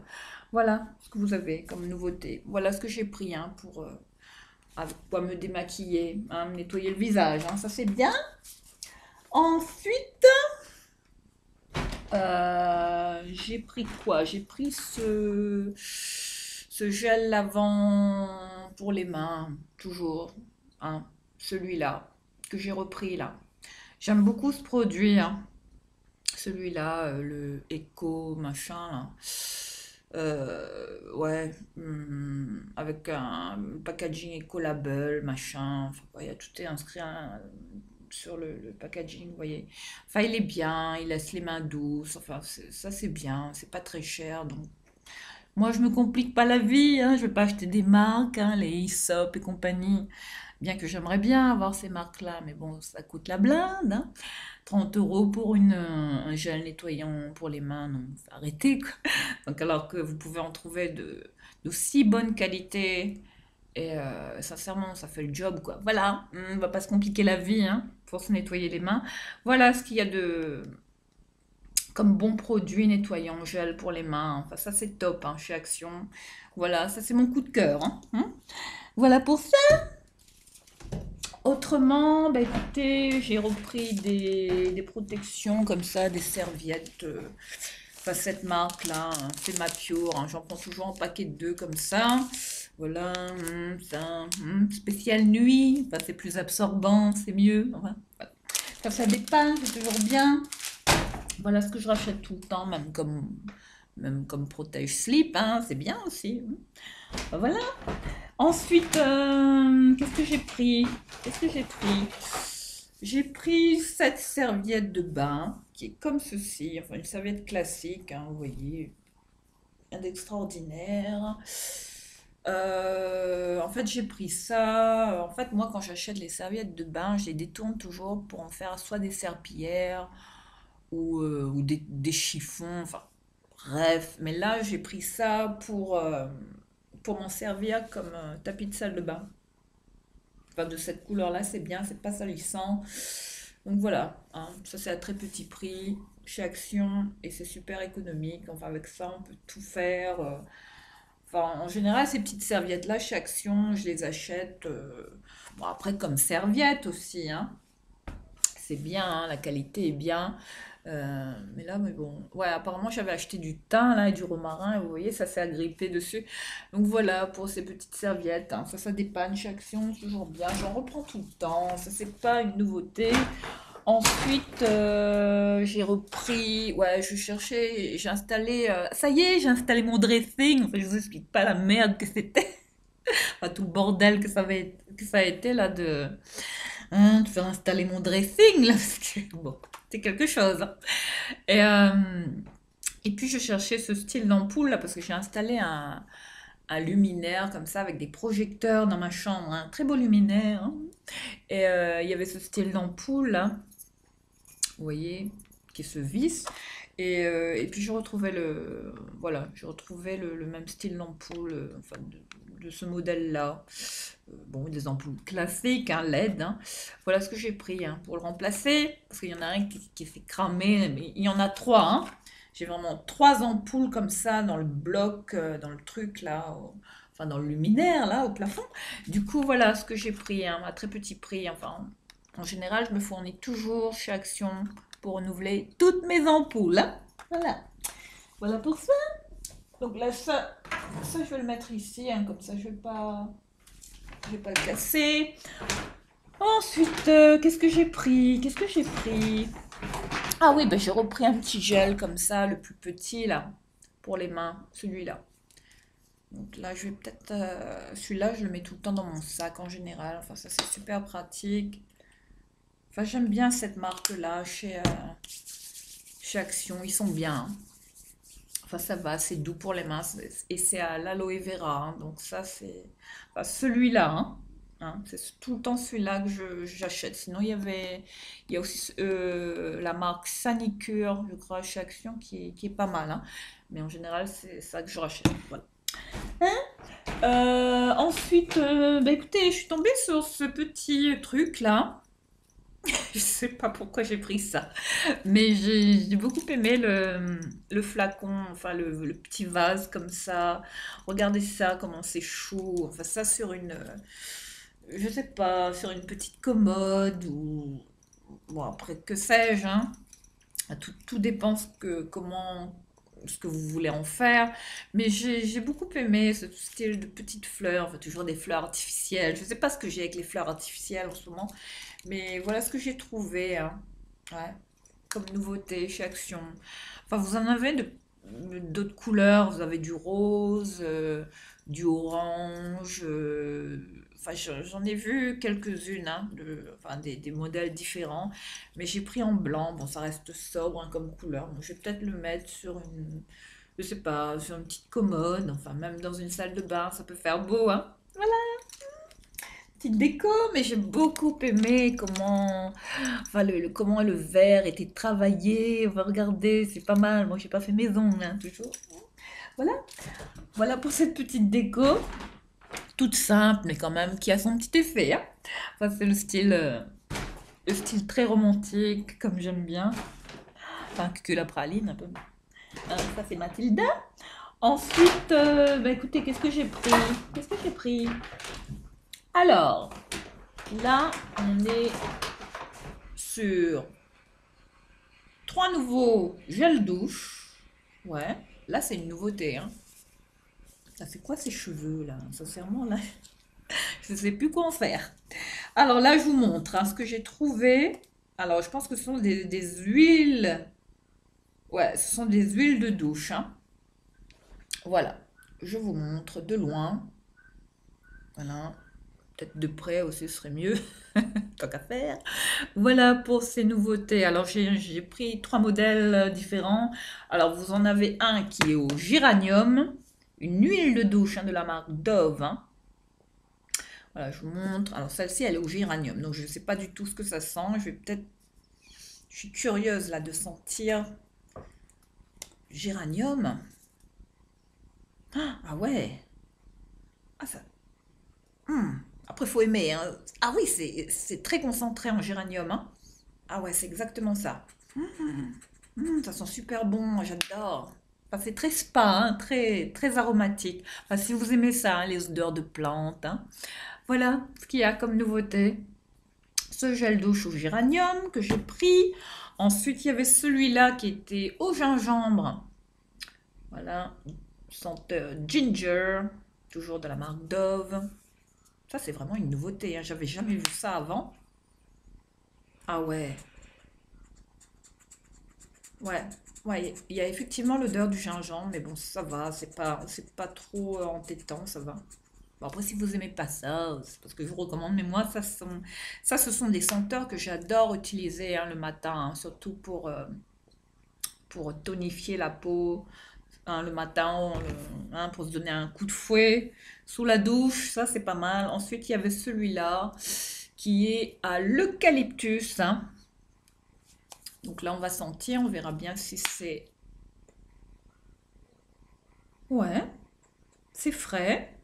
Voilà ce que vous avez comme nouveauté. Voilà ce que j'ai pris hein, pour avec quoi me démaquiller, hein, me nettoyer le visage. Hein, ça c'est bien. Ensuite, j'ai pris quoi? J'ai pris ce gel lavant pour les mains, toujours, hein, celui-là, que j'ai repris là. J'aime beaucoup ce produit, hein, celui-là, le Eco machin, là. Ouais, avec un packaging Ecolabel, machin, enfin, ouais, il y a tout est inscrit hein, sur le packaging, vous voyez. Enfin, il est bien, il laisse les mains douces, enfin, ça c'est bien, c'est pas très cher, donc moi je me complique pas la vie, hein, je vais pas acheter des marques, hein, les Aesop et compagnie, bien que j'aimerais bien avoir ces marques-là, mais bon, ça coûte la blinde, hein. 30 euros pour un gel nettoyant pour les mains, non, faut arrêter quoi. Donc alors que vous pouvez en trouver d'aussi bonne qualité, et sincèrement, ça fait le job, quoi. Voilà, on va pas se compliquer la vie, hein, pour se nettoyer les mains. Voilà ce qu'il y a de comme bon produit nettoyant gel pour les mains. Enfin, ça c'est top, hein, chez Action. Voilà, ça c'est mon coup de cœur, hein. Voilà pour ça. Autrement, bah écoutez, j'ai repris des protections comme ça, des serviettes. Enfin, cette marque-là, hein, c'est ma Pure, hein, j'en prends toujours en paquet de deux comme ça. Voilà, ça, spécial nuit. Enfin, c'est plus absorbant, c'est mieux. Enfin, voilà. Ça dépanne, c'est toujours bien. Voilà ce que je rachète tout le temps, même comme protège slip, hein, c'est bien aussi. Ben voilà. Ensuite, qu'est-ce que j'ai pris? Qu'est-ce que j'ai pris? J'ai pris cette serviette de bain qui est comme ceci, enfin une serviette classique, hein, vous voyez, rien d'extraordinaire. En fait, j'ai pris ça. En fait, moi, quand j'achète les serviettes de bain, je les détourne toujours pour en faire soit des serpillères ou des chiffons. Enfin, bref. Mais là, j'ai pris ça pour m'en servir comme tapis de salle de bain. Enfin, de cette couleur-là, c'est bien, c'est pas salissant. Donc voilà, hein, ça c'est à très petit prix chez Action et c'est super économique. Enfin, avec ça, on peut tout faire. Enfin, en général, ces petites serviettes-là, chez Action, je les achète. Bon, après, comme serviette aussi, hein. C'est bien, hein, la qualité est bien. Mais là, mais bon. Ouais, apparemment, j'avais acheté du thym là et du romarin, et vous voyez, ça s'est agrippé dessus. Donc voilà, pour ces petites serviettes, hein. Ça dépanne chez Action, c'est toujours bien. J'en reprends tout le temps. Ça, c'est pas une nouveauté. Ensuite, j'ai repris, ouais, je cherchais, j'ai installé, ça y est, j'ai installé mon dressing. Enfin, je vous explique pas la merde que c'était, enfin, tout le bordel que ça a été là de faire installer mon dressing là, parce que bon, c'est quelque chose, hein. Et, euh, et puis je cherchais ce style d'ampoule là parce que j'ai installé un luminaire comme ça avec des projecteurs dans ma chambre, un très beau luminaire, hein. Et il y avait ce style d'ampoule là, vous voyez, qui se visse. Et puis je retrouvais voilà, je retrouvais le même style d'ampoule, enfin de ce modèle-là. Bon, des ampoules classiques, hein, LED, hein. Voilà ce que j'ai pris hein, pour le remplacer, parce qu'il y en a un qui s'est cramé, mais il y en a trois, hein. J'ai vraiment trois ampoules comme ça dans le bloc, dans le truc là, enfin dans le luminaire là, au plafond. Du coup, voilà ce que j'ai pris, hein, à très petit prix. Enfin, en général, je me fournis toujours chez Action pour renouveler toutes mes ampoules, hein. Voilà. Voilà pour ça. Donc là, ça je vais le mettre ici, hein, comme ça je vais pas le casser. Ensuite, qu'est-ce que j'ai pris? Qu'est-ce que j'ai pris? Ah oui, ben j'ai repris un petit gel comme ça, le plus petit là, pour les mains, celui-là. Donc là, je vais peut-être, celui-là, je le mets tout le temps dans mon sac en général. Enfin, ça c'est super pratique. Enfin, j'aime bien cette marque-là chez Action, ils sont bien, hein. Enfin, ça va, c'est doux pour les mains et c'est à l'aloe vera, hein. Donc ça, c'est enfin, celui-là, hein. C'est tout le temps celui-là que j'achète. Sinon, il y a aussi la marque Sanicure, je crois, chez Action, qui est pas mal, hein. Mais en général, c'est ça que je rachète. Voilà. Hein. Ensuite, bah écoutez, je suis tombée sur ce petit truc là. Je sais pas pourquoi j'ai pris ça, mais j'ai beaucoup aimé le flacon, enfin le petit vase comme ça. Regardez ça, comment c'est chaud. Enfin ça sur une, je sais pas, sur une petite commode ou bon après que sais-je, hein. Tout dépend ce que vous voulez en faire. Mais j'ai beaucoup aimé ce style de petites fleurs, enfin, toujours des fleurs artificielles. Je sais pas ce que j'ai avec les fleurs artificielles en ce moment, mais voilà ce que j'ai trouvé, hein. Ouais, comme nouveauté chez Action. Enfin, vous en avez d'autres couleurs. Vous avez du rose, du orange. Enfin, j'en ai vu quelques-unes, hein, enfin, des modèles différents. Mais j'ai pris en blanc. Bon, ça reste sobre, hein, comme couleur. Donc, je vais peut-être le mettre sur une, je sais pas, sur une petite commode. Enfin, même dans une salle de bain, ça peut faire beau, hein. Voilà, petite déco, mais j'ai beaucoup aimé comment, enfin, comment le verre était travaillé. On va regarder, c'est pas mal. Moi, j'ai pas fait maison, hein, toujours. Voilà, voilà pour cette petite déco, toute simple, mais quand même qui a son petit effet, hein. Enfin, c'est le style très romantique, comme j'aime bien. Enfin, que la praline, un peu. Ça, c'est Mathilda. Ensuite, bah, écoutez, qu'est-ce que j'ai pris? Qu'est-ce que j'ai pris? Alors, là, on est sur trois nouveaux gels douche. Ouais, là, c'est une nouveauté, hein. Ça fait quoi ces cheveux, là? Sincèrement, là, je ne sais plus quoi en faire. Alors là, je vous montre, hein, ce que j'ai trouvé. Alors, je pense que ce sont des huiles. Ouais, ce sont des huiles de douche, hein. Voilà, je vous montre de loin. Voilà, peut-être de près aussi, ce serait mieux. Tant qu'à faire. Voilà pour ces nouveautés. Alors, j'ai pris trois modèles différents. Alors, vous en avez un qui est au géranium, une huile de douche, hein, de la marque Dove, hein. Voilà, je vous montre. Alors, celle-ci, elle est au géranium. Donc, je ne sais pas du tout ce que ça sent. Je vais peut-être. Je suis curieuse là de sentir géranium. Ah ouais. Ah, ça. Hmm. Après, faut aimer, hein. Ah oui, c'est très concentré en géranium, hein. Ah ouais, c'est exactement ça. Ça sent super bon, j'adore. Enfin, c'est très spa, hein, très, très aromatique. Enfin, si vous aimez ça, hein, les odeurs de plantes, hein. Voilà ce qu'il y a comme nouveauté. Ce gel douche au géranium que j'ai pris. Ensuite, il y avait celui-là qui était au gingembre. Voilà, senteur ginger, toujours de la marque Dove. Ça, c'est vraiment une nouveauté, hein. J'avais jamais vu ça avant. Ah ouais, ouais, ouais. Il y a effectivement l'odeur du gingembre, mais bon, ça va. C'est pas trop entêtant, ça va. Bon, après, si vous aimez pas ça, c'est parce que je vous recommande. Mais moi, ça, ce sont des senteurs que j'adore utiliser, hein, le matin, hein, surtout pour tonifier la peau, hein, le matin, hein, pour se donner un coup de fouet sous la douche. Ça, c'est pas mal. Ensuite, il y avait celui-là qui est à l'eucalyptus, hein. Donc là, on va sentir, on verra bien si c'est... Ouais, c'est frais.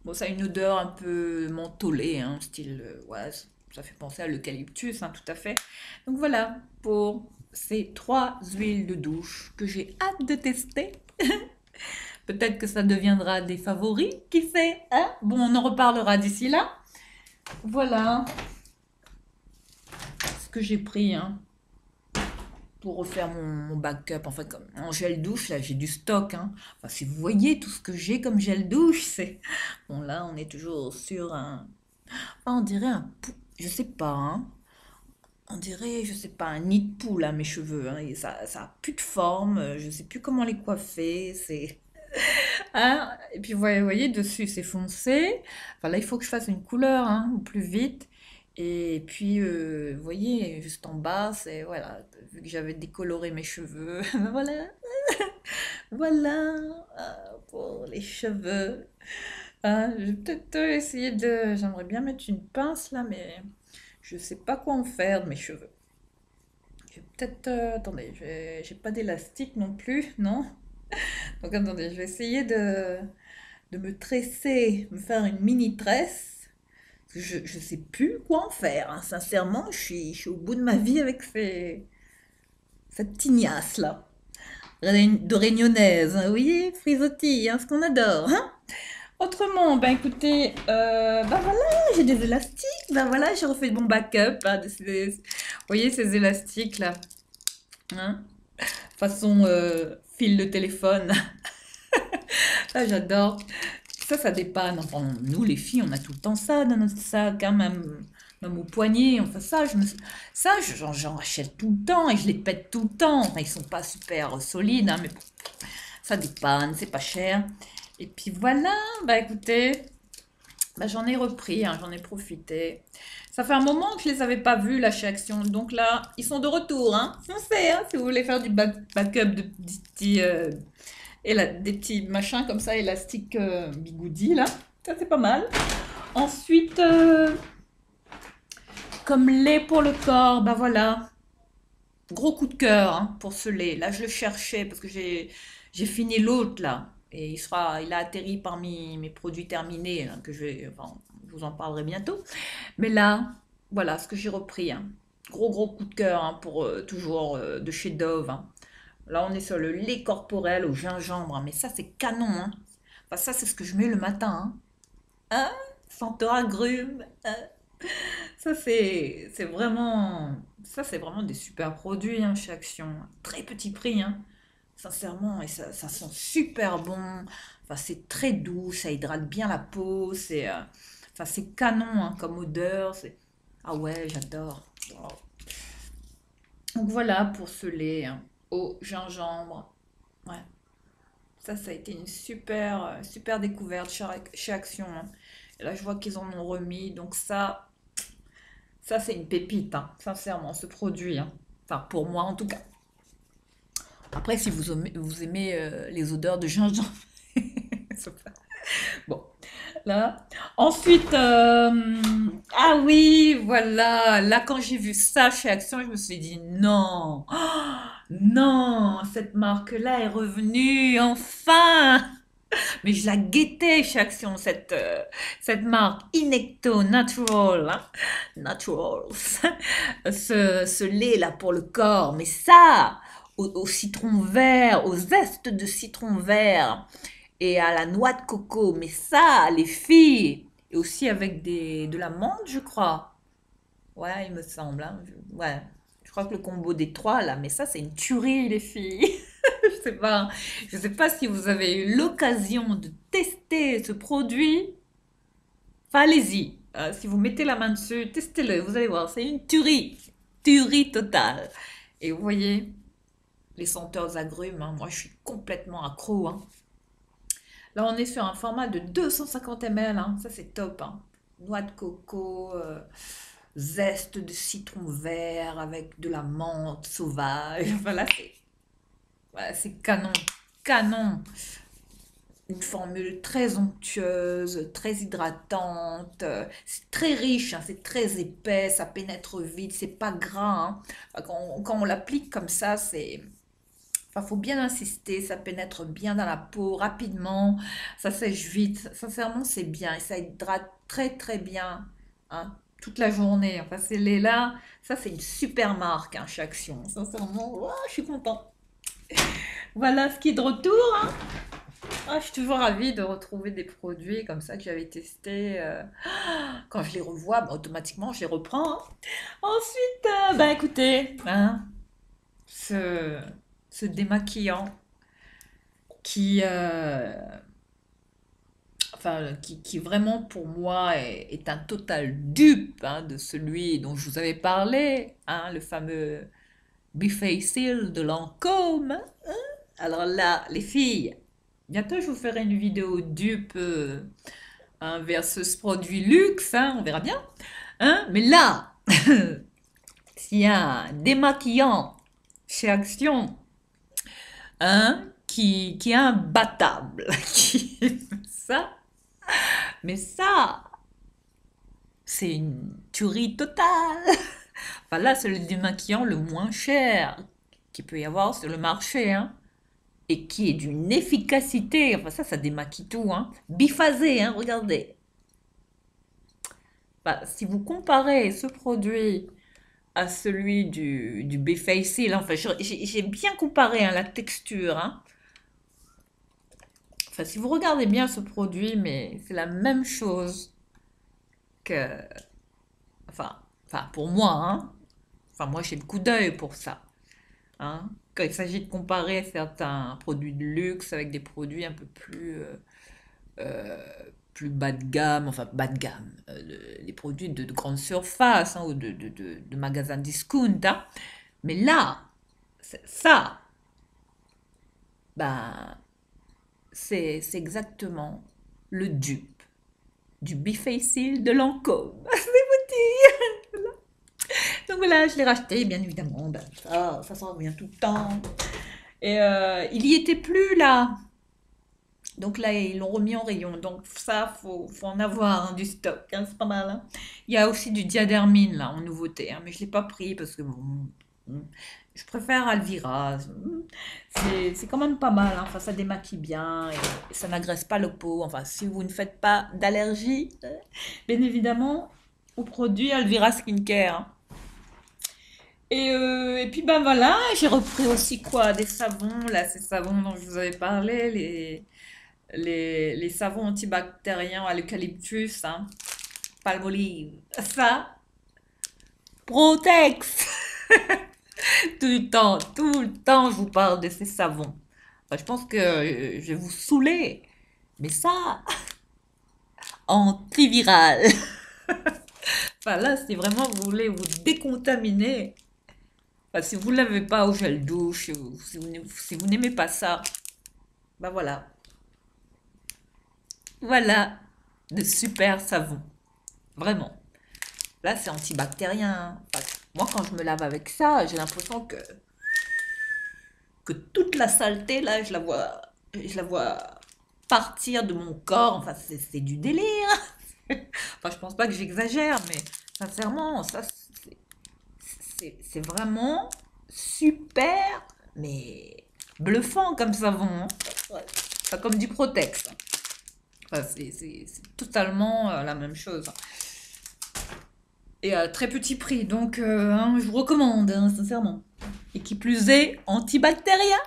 Bon, ça a une odeur un peu mentholée, hein, style, ouais, ça fait penser à l'eucalyptus, hein, tout à fait. Donc voilà pour ces trois huiles de douche que j'ai hâte de tester. Peut-être que ça deviendra des favoris, qui sait, hein? Bon, on en reparlera d'ici là. Voilà ce que j'ai pris, hein, pour refaire mon backup. Enfin, comme en gel douche, là, j'ai du stock, hein. Enfin, si vous voyez tout ce que j'ai comme gel douche, c'est... Bon, là, on est toujours sur un... Ah, on dirait un... Je sais pas, hein. On dirait, je sais pas, un nid de poule à mes cheveux, hein. Et ça a plus de forme. Je sais plus comment les coiffer. C'est... Hein, et puis, vous voyez, dessus, c'est foncé. Enfin, là, il faut que je fasse une couleur, hein, au plus vite. Et puis, vous voyez, juste en bas, c'est, voilà, vu que j'avais décoloré mes cheveux, voilà, voilà, pour les cheveux. Je vais peut-être essayer de... J'aimerais bien mettre une pince, là, mais je sais pas quoi en faire de mes cheveux. Je vais peut-être... attendez, j'ai pas d'élastique non plus, non? Donc, attendez, je vais essayer de me tresser, me faire une mini tresse. Je sais plus quoi en faire, hein. Sincèrement, je suis au bout de ma vie avec cette tignasse-là. De réunionnaise, hein, vous voyez, frisottis, hein, ce qu'on adore, hein. Autrement, ben écoutez, ben voilà, j'ai des élastiques, ben voilà, j'ai refait mon backup, hein, vous voyez ces élastiques-là, hein, façon fil de téléphone. Ça, j'adore. Ça dépanne. Enfin, nous, les filles, on a tout le temps ça dans notre sac, hein, même au poignet. Enfin, j'en rachète tout le temps et je les pète tout le temps. Enfin, ils sont pas super solides, hein, mais bon, ça dépanne, c'est pas cher. Et puis voilà, bah écoutez, bah, j'en ai repris, hein, j'en ai profité. Ça fait un moment que je les avais pas vus là chez Action, donc là, ils sont de retour, hein. Foncez, hein, si vous voulez faire du backup de petits des petits machins comme ça, élastiques bigoudi, là. Ça, c'est pas mal. Ensuite, comme lait pour le corps, bah voilà. Gros coup de cœur, hein, pour ce lait. Là, je le cherchais parce que j'ai fini l'autre, là. Et il a atterri parmi mes produits terminés, hein, enfin, je vous en parlerai bientôt. Mais là, voilà ce que j'ai repris, hein. Gros coup de cœur, hein, pour toujours de chez Dove, hein. Là, on est sur le lait corporel au gingembre, hein. Mais ça, c'est canon, hein. Enfin, ça, c'est ce que je mets le matin, hein. Hein. Senteur agrumes. Hein. Ça, c'est vraiment des super produits, hein, chez Action. Très petit prix, hein. Sincèrement, et ça sent super bon. Enfin, c'est très doux, ça hydrate bien la peau. Enfin, c'est canon, hein, comme odeur. Ah ouais, j'adore. Wow. Donc voilà pour ce lait, hein, au gingembre. Ouais, ça a été une super découverte chez Action, hein. Et là, je vois qu'ils en ont remis. Donc ça c'est une pépite, hein, sincèrement, ce produit, hein. Enfin, pour moi en tout cas. Après, si vous aimez les odeurs de gingembre. c'est pas- Bon, là. Ensuite, ah oui, voilà. Là, quand j'ai vu ça chez Action, je me suis dit non, non, cette marque-là est revenue, enfin. Mais je la guettais chez Action, cette marque Inecto Natural, hein. Naturals. Ce lait-là pour le corps. Mais ça, au citron vert, au zeste de citron vert et à la noix de coco. Mais ça, les filles, et aussi avec de la menthe, je crois. Ouais, il me semble, hein. Ouais, je crois que le combo des trois, là, mais ça, c'est une tuerie, les filles. Je sais pas si vous avez eu l'occasion de tester ce produit. Enfin, allez-y. Si vous mettez la main dessus, testez-le. Vous allez voir, c'est une tuerie. Tuerie totale. Et vous voyez, les senteurs agrumes, hein, moi, je suis complètement accro, hein. Là, on est sur un format de 250 ml, hein. Ça, c'est top, hein. Noix de coco, zeste de citron vert avec de la menthe sauvage. Voilà, c'est canon. Canon. Une formule très onctueuse, très hydratante. C'est très riche, hein, c'est très épais, ça pénètre vite, c'est pas gras, hein. Enfin, quand on l'applique comme ça, enfin, faut bien insister, ça pénètre bien dans la peau rapidement, ça sèche vite. Sincèrement, c'est bien et ça hydrate très bien, hein, toute la journée. Enfin, c'est là, ça c'est une super marque, hein, chez Action. Sincèrement, ouah, je suis content. Voilà ce qui est de retour, hein. Ah, je suis toujours ravie de retrouver des produits comme ça que j'avais testés. Quand je les revois, bah, automatiquement, je les reprends, hein. Ensuite, bah écoutez, hein, ce, ce démaquillant qui, enfin, qui vraiment pour moi est un total dupe, hein, de celui dont je vous avais parlé, hein, le fameux Bifacil de Lancôme, hein. Alors là, les filles, bientôt je vous ferai une vidéo dupe, hein, versus produit luxe, hein, on verra bien, hein. Mais là, s'il y a un démaquillant chez Action, hein, qui est imbattable, ça, mais ça, c'est une tuerie totale. Enfin là, c'est le démaquillant le moins cher qu'il peut y avoir sur le marché, hein. et qui est d'une efficacité, enfin ça démaquille tout, hein. Biphasé, hein, regardez. Bah, si vous comparez ce produit à celui du Bfacial, enfin j'ai bien comparé hein, la texture, hein. Enfin, si vous regardez bien ce produit, mais c'est la même chose que, enfin, pour moi, hein. Enfin, moi j'ai le coup d'œil pour ça, hein. Quand il s'agit de comparer certains produits de luxe avec des produits un peu euh, plus bas de gamme, enfin bas de gamme, les produits de grande surface hein, ou de magasins discount, hein. Mais là, ça, ben, c'est exactement le dupe du Bifacial de Lancôme. C'est vous dire. Donc voilà, je l'ai racheté, bien évidemment. Ben, ça revient tout le temps. Et il y était plus là. Donc là, ils l'ont remis en rayon. Donc ça, faut en avoir hein, du stock. Hein, c'est pas mal. Hein. Il y a aussi du diadermine là en nouveauté. Hein, mais je l'ai pas pris parce que bon, je préfère Alvira. C'est quand même pas mal. Hein, enfin, ça démaquille bien et ça n'agresse pas le peau. Enfin, si vous ne faites pas d'allergie, bien évidemment, au produit Alvira Skincare. Hein. Et puis ben voilà, j'ai repris aussi quoi, des savons, là, ces savons dont je vous avais parlé, les savons antibactériens à l'eucalyptus, hein, palmolive. Ça, Protex. Tout le temps, je vous parle de ces savons. Enfin, je pense que je vais vous saouler. Mais ça, antiviral. Enfin, là, si vraiment vous voulez vous décontaminer, enfin, si vous ne l'avez pas au gel douche, si vous n'aimez pas ça, ben voilà. Voilà, de super savons. Vraiment. Là, c'est antibactérien. Hein. Enfin, moi, quand je me lave avec ça, j'ai l'impression que toute la saleté, là, je la vois partir de mon corps. Enfin, c'est du délire. Enfin, je pense pas que j'exagère, mais sincèrement, ça, c'est vraiment super, mais bluffant comme savon. Hein. Ouais. Pas comme du Protex. Enfin, c'est totalement la même chose. Et à très petit prix, donc hein, je vous recommande, hein, sincèrement. Et qui plus est, antibactérien.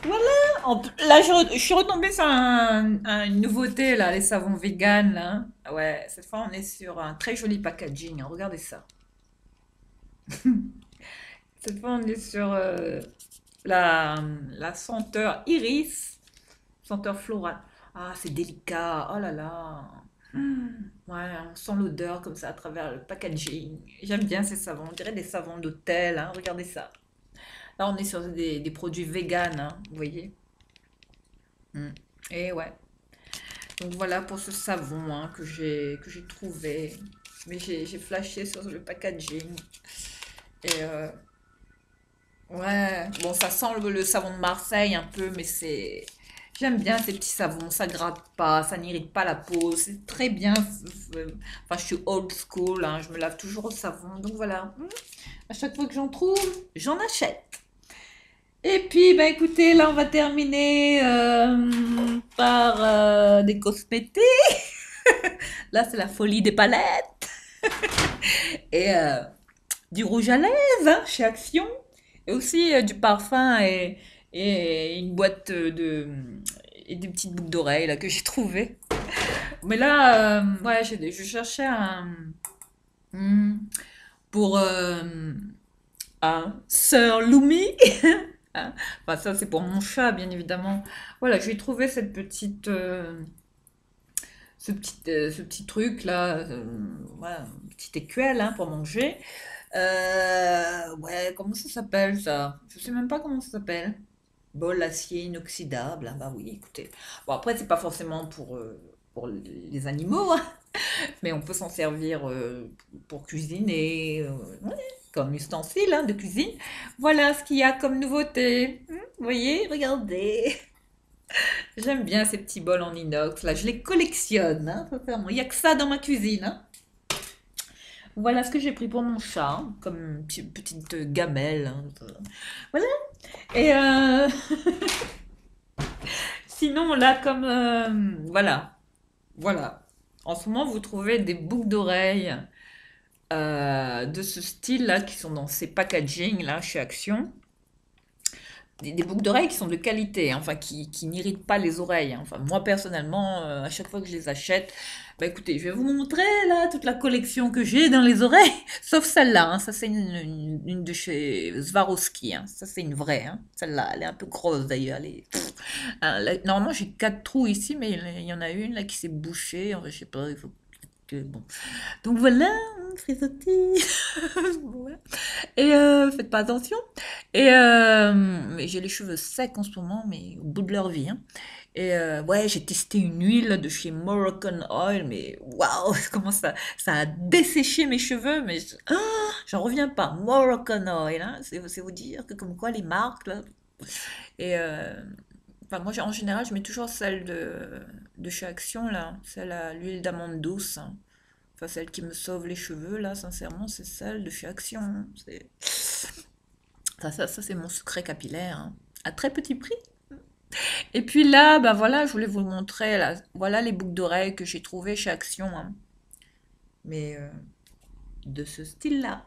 Voilà. Là, je suis retombée sur une nouveauté, là, les savons vegan, là. Ouais, cette fois, on est sur un très joli packaging. Hein, regardez ça. Cette fois, on est sur la senteur iris, senteur florale. Ah, c'est délicat. Oh là là. Ouais, on sent l'odeur comme ça à travers le packaging. J'aime bien ces savons. On dirait des savons d'hôtel. Hein. Regardez ça. Là, on est sur des produits vegan. Hein, vous voyez? Mm. Et ouais. Donc voilà pour ce savon hein, que j'ai trouvé. Mais j'ai flashé sur le packaging. Et ouais, bon, ça sent le savon de Marseille un peu, mais c'est. J'aime bien ces petits savons, ça gratte pas, ça n'irrite pas la peau, c'est très bien. Enfin, je suis old school, hein, je me lave toujours au savon, donc voilà. À chaque fois que j'en trouve, j'en achète. Et puis, bah écoutez, là on va terminer par des cosmétiques. Là, c'est la folie des palettes. Et du rouge à lèvres hein, chez Action. Et aussi du parfum et une boîte et des petites boucles d'oreilles là que j'ai trouvées. Mais là, ouais, je cherchais hmm, pour un Sir Lumi. Hein. Enfin, ça c'est pour mon chat, bien évidemment. Voilà, j'ai trouvé cette petite, ce petit truc là, voilà, une petite écuelle hein, pour manger. Ouais, comment ça s'appelle ça? Je sais même pas comment ça s'appelle. Bol acier inoxydable. Ah bah oui, écoutez. Bon, après, c'est pas forcément pour les animaux, hein, mais on peut s'en servir pour cuisiner, ouais, comme ustensile hein, de cuisine. Voilà ce qu'il y a comme nouveauté. Vous voyez, regardez. J'aime bien ces petits bols en inox. Là, je les collectionne. Hein, sincèrement. Il n'y a que ça dans ma cuisine. Hein. Voilà ce que j'ai pris pour mon chat, hein, comme une petite gamelle. Hein. Voilà. Et sinon, là, comme... voilà. Voilà. En ce moment, vous trouvez des boucles d'oreilles de ce style-là qui sont dans ces packaging là chez Action. Des boucles d'oreilles qui sont de qualité, hein, enfin qui n'irritent pas les oreilles, hein. Enfin, moi personnellement, à chaque fois que je les achète, bah écoutez, je vais vous montrer là toute la collection que j'ai dans les oreilles, sauf celle-là, hein. Ça c'est une de chez Swarovski, hein. Ça c'est une vraie, hein. Celle-là, elle est un peu grosse d'ailleurs. Normalement j'ai quatre trous ici, mais il y en a une là qui s'est bouchée. Enfin, je sais pas, il faut que bon. Donc voilà, frisottis. Voilà. Et faites pas attention. Et mais j'ai les cheveux secs en ce moment, mais au bout de leur vie, hein. Et ouais, j'ai testé une huile de chez Moroccan Oil, mais waouh, comment ça a desséché mes cheveux, mais j'en reviens pas. Moroccan Oil, hein, c'est vous dire que comme quoi les marques là. Et enfin, moi en général, je mets toujours celle de chez Action là, celle à l'huile d'amande douce, hein. Enfin, celle qui me sauve les cheveux, là, sincèrement, c'est celle de chez Action, hein. Ça, c'est mon secret capillaire, hein. À très petit prix. Et puis là, bah voilà, je voulais vous le montrer, là. Voilà les boucles d'oreilles que j'ai trouvées chez Action, hein. Mais de ce style-là.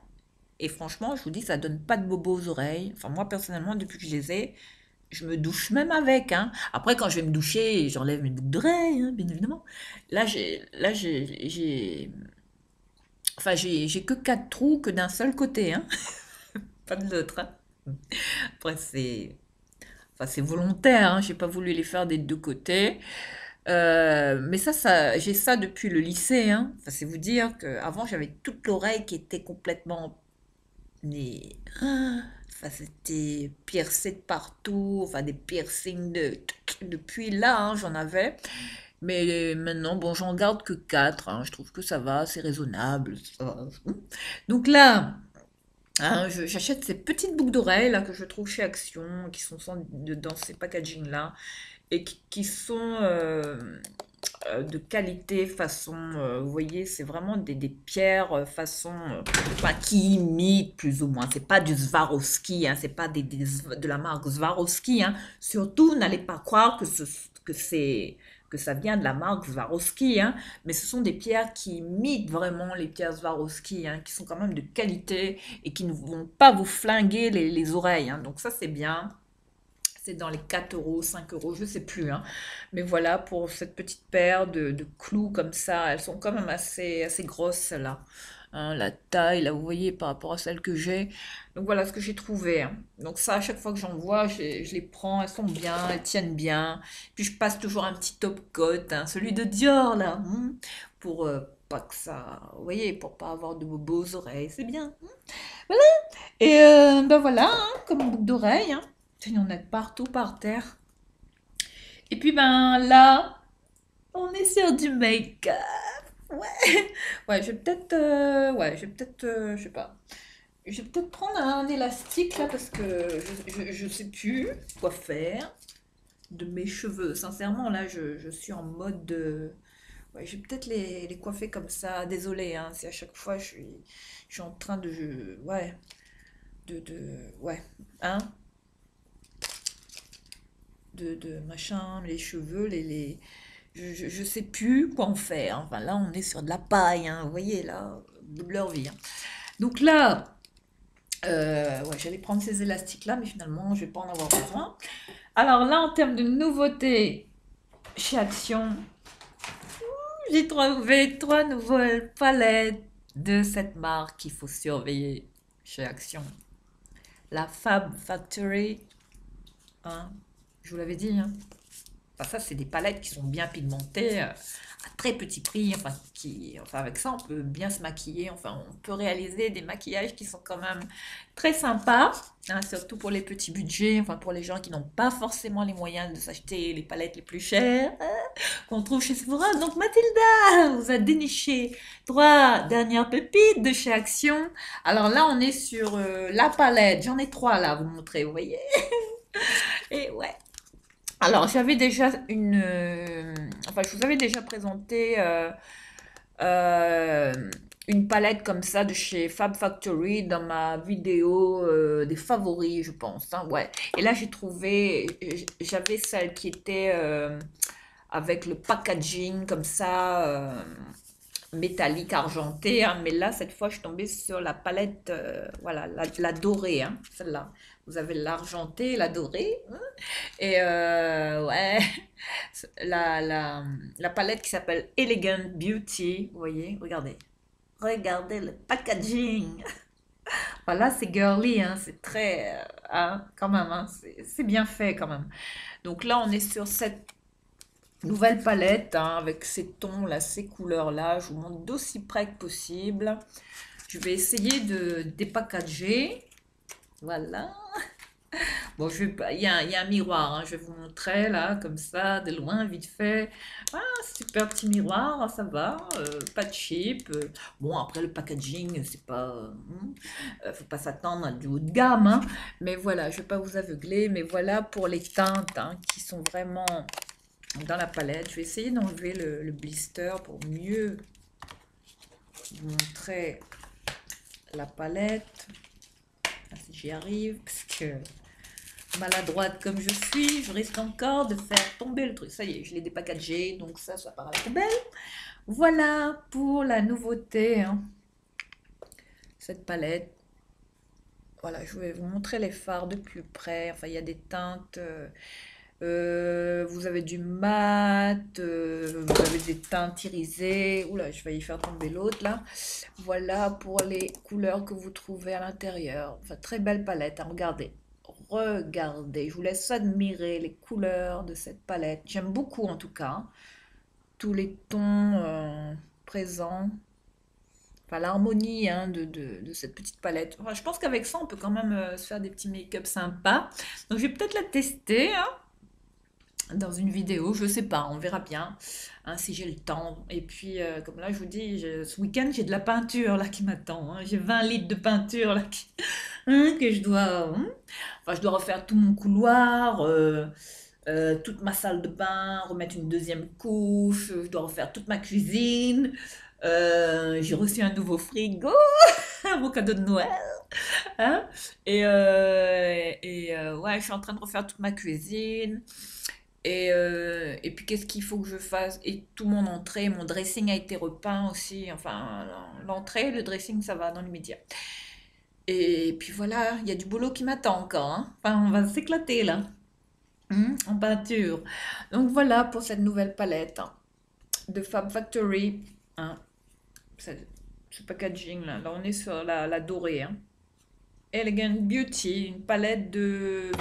Et franchement, je vous dis, ça donne pas de bobos aux oreilles. Enfin, moi, personnellement, depuis que je les ai, je me douche même avec, hein. Après, quand je vais me doucher, j'enlève mes boucles d'oreilles, hein, bien évidemment. Enfin, j'ai que quatre trous que d'un seul côté, hein. Pas de l'autre, hein. Après, enfin, c'est volontaire, hein. J'ai pas voulu les faire des deux côtés. Mais j'ai ça depuis le lycée, hein. Enfin, c'est vous dire qu'avant, j'avais toute l'oreille qui était complètement... Mais, enfin, c'était piercé de partout, enfin, des piercings depuis là, hein, j'en avais. Mais maintenant, bon, j'en garde que quatre, hein. Je trouve que ça va, c'est raisonnable, ça va. Donc là... hein, j'achète ces petites boucles d'oreilles là que je trouve chez Action, qui sont dans ces packaging là, et qui sont de qualité façon, vous voyez, c'est vraiment des pierres façon, enfin, qui imitent plus ou moins. C'est pas du Swarovski, hein, c'est pas de la marque Swarovski, hein. Surtout, n'allez pas croire que c'est que ça vient de la marque Swarovski, hein, mais ce sont des pierres qui imitent vraiment les pierres Swarovski, hein, qui sont quand même de qualité et qui ne vont pas vous flinguer les oreilles, hein. Donc ça, c'est bien. C'est dans les 4 euros, 5 euros, je ne sais plus, hein. Mais voilà, pour cette petite paire de clous comme ça, elles sont quand même assez grosses, celles-là. Hein, la taille, là, vous voyez, par rapport à celle que j'ai. Donc voilà ce que j'ai trouvé, hein. Donc ça, à chaque fois que j'en vois, je les prends, elles sont bien, elles tiennent bien. Puis je passe toujours un petit top coat, hein, celui de Dior, là, pour pas que ça... Vous voyez, pour pas avoir de beaux oreilles, c'est bien. Voilà. Et ben voilà, hein, comme boucle d'oreille, hein. Il y en a partout par terre. Et puis ben là, on est sur du make-up. Ouais. Ouais, je vais peut-être, je sais pas. Je vais peut-être prendre un élastique là parce que je sais plus quoi faire de mes cheveux. Sincèrement, là, je suis en mode de... Ouais, je vais peut-être les coiffer comme ça. Désolée, hein, si à chaque fois je suis en train ouais, ouais, hein, de machin, les cheveux, je sais plus quoi en faire. Enfin, là, on est sur de la paille, hein, vous voyez, là, de leur vie, hein. Donc là, ouais, j'allais prendre ces élastiques-là, mais finalement, je vais pas en avoir besoin. Alors là, en termes de nouveautés chez Action, j'ai trouvé trois nouvelles palettes de cette marque qu'il faut surveiller chez Action. La Fab Factory, hein, je vous l'avais dit, hein. Enfin, ça, c'est des palettes qui sont bien pigmentées, à très petit prix. Enfin, avec ça, on peut bien se maquiller. Enfin, on peut réaliser des maquillages qui sont quand même très sympas, hein, surtout pour les petits budgets. Enfin, pour les gens qui n'ont pas forcément les moyens de s'acheter les palettes les plus chères, qu'on trouve chez Sephora. Donc, Mathilda vous a déniché trois dernières pépites de chez Action. Alors là, on est sur la palette. J'en ai trois là à vous montrer, vous voyez. Et ouais. Alors, j'avais déjà enfin, je vous avais déjà présenté euh, une palette comme ça de chez Fab Factory dans ma vidéo des favoris, je pense, hein, ouais. Et là, j'ai trouvé, j'avais celle qui était avec le packaging comme ça, métallique argenté, hein, mais là, cette fois, je suis tombée sur la palette, voilà, la dorée, hein, celle-là. Vous avez l'argenté, la dorée, hein, et ouais, la palette qui s'appelle Elegant Beauty, vous voyez, regardez. Regardez le packaging. Voilà, c'est girly, hein, c'est très, hein, quand même, hein, c'est bien fait quand même. Donc là, on est sur cette nouvelle palette, hein, avec ces tons là, ces couleurs là. Je vous montre d'aussi près que possible. Je vais essayer de dépackager. Voilà. Bon, il y a un miroir, hein, je vais vous montrer là, comme ça, de loin, vite fait. Ah, super petit miroir, ça va, pas de cheap. Bon, après le packaging, c'est pas, faut pas s'attendre à du haut de gamme, hein. Mais voilà, je vais pas vous aveugler, mais voilà pour les teintes, hein, qui sont vraiment dans la palette. Je vais essayer d'enlever le blister pour mieux vous montrer la palette. Ah, si j'y arrive, parce que maladroite comme je suis, je risque encore de faire tomber le truc. Ça y est, je l'ai dépackagé, donc ça part à la poubelle. Voilà pour la nouveauté, hein, cette palette. Voilà, je vais vous montrer les fards de plus près. Enfin, il y a des teintes. Vous avez du mat, vous avez des teintes irisées. Oula, je vais y faire tomber l'autre là. Voilà pour les couleurs que vous trouvez à l'intérieur. Enfin, très belle palette, hein, regardez. Regardez, je vous laisse admirer les couleurs de cette palette. J'aime beaucoup en tout cas, hein, tous les tons présents. Enfin, l'harmonie, hein, de cette petite palette. Enfin, je pense qu'avec ça, on peut quand même se faire des petits make-up sympas. Donc, je vais peut-être la tester, hein, dans une vidéo, je sais pas, on verra bien, hein, si j'ai le temps. Et puis, comme là, je vous dis, ce week-end, j'ai de la peinture là qui m'attend, hein. J'ai 20 litres de peinture là hein, que je dois, enfin, je dois refaire tout mon couloir, toute ma salle de bain, remettre une deuxième couche, je dois refaire toute ma cuisine. J'ai reçu un nouveau frigo, mon cadeau de Noël, hein. Ouais, je suis en train de refaire toute ma cuisine. Et puis qu'est-ce qu'il faut que je fasse? Et tout mon entrée, mon dressing a été repeint aussi. Enfin, l'entrée, le dressing, ça va dans l'immédiat. Et puis voilà, il y a du boulot qui m'attend encore, hein. Enfin, on va s'éclater là, en peinture. Donc voilà pour cette nouvelle palette, hein, de Fab Factory, hein. Ce, ce packaging là, là on est sur la dorée, hein. Elegant Beauty, une palette de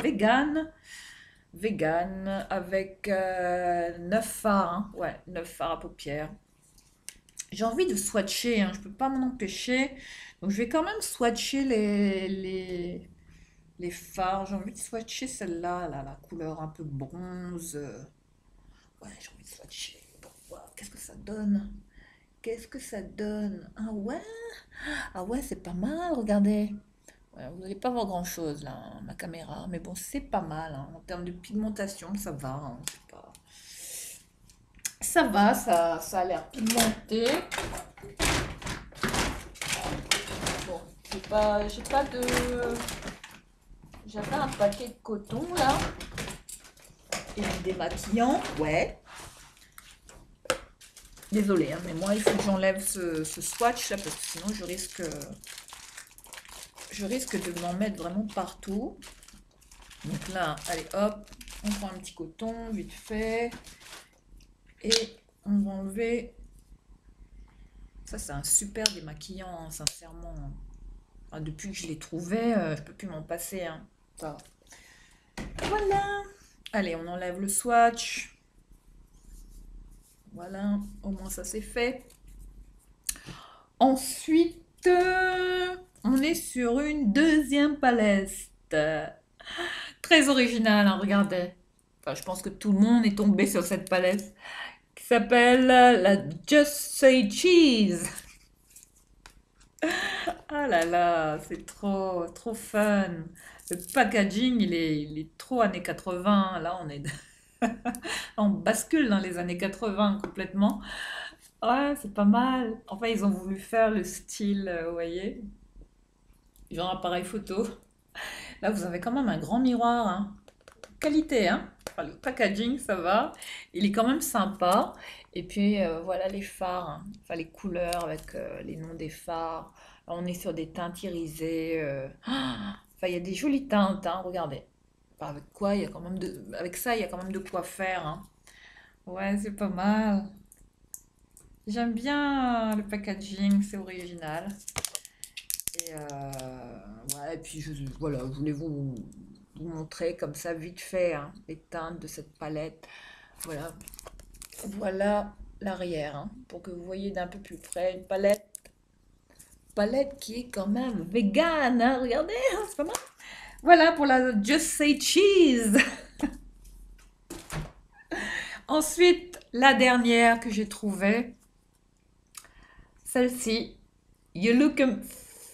vegan avec 9 fards, hein. Ouais, 9 fards à paupières. J'ai envie de swatcher, hein, je peux pas m'en empêcher. Donc je vais quand même swatcher les fards. J'ai envie de swatcher celle-là, là, la couleur un peu bronze. Ouais, j'ai envie de swatcher pour voir qu'est-ce que ça donne. Qu'est-ce que ça donne? Ah ouais, c'est pas mal, regardez. Ouais, vous n'allez pas voir grand-chose là, hein, ma caméra, mais bon, c'est pas mal, hein. En termes de pigmentation, ça va, hein, c'est pas... Ça va, ça a l'air pigmenté. Bon, j'ai pas de... J'avais un paquet de coton là, et du démaquillant, ouais. Désolée, hein, mais moi, il faut que j'enlève ce swatch là, parce que sinon je risque de m'en mettre vraiment partout. Donc là, allez hop, on prend un petit coton, vite fait. Et on va enlever. Ça, c'est un super démaquillant, hein, sincèrement. Enfin, depuis que je l'ai trouvé, je peux plus m'en passer, hein. Ça. Voilà. Allez, on enlève le swatch. Voilà, au moins ça c'est fait. Ensuite, on est sur une deuxième palette. Très originale, hein, regardez. Enfin, je pense que tout le monde est tombé sur cette palette qui s'appelle la Just Say Cheese. Ah là là, c'est trop fun. Le packaging, il est trop années 80. Là, on bascule dans les années 80 complètement. Ouais, c'est pas mal. Enfin, ils ont voulu faire le style, vous voyez, genre appareil photo. Là, vous avez quand même un grand miroir, hein. Qualité, hein. Enfin, le packaging, ça va. Il est quand même sympa. Et puis, voilà les phares, hein. Enfin, les couleurs avec les noms des phares. Là, on est sur des teintes irisées. Enfin, il y a des jolies teintes, hein. Regardez. Enfin, avec quoi, il y a quand même avec ça, il y a quand même de quoi faire, hein. Ouais, c'est pas mal. J'aime bien le packaging, c'est original. Et, ouais, et puis voilà, je voulais vous montrer comme ça vite fait, hein, les teintes de cette palette. Voilà, voilà l'arrière, hein, pour que vous voyez d'un peu plus près une palette qui est quand même vegan, hein, regardez, hein, c'est pas mal. Voilà pour la Just Say Cheese. Ensuite, la dernière que j'ai trouvée, celle-ci. You look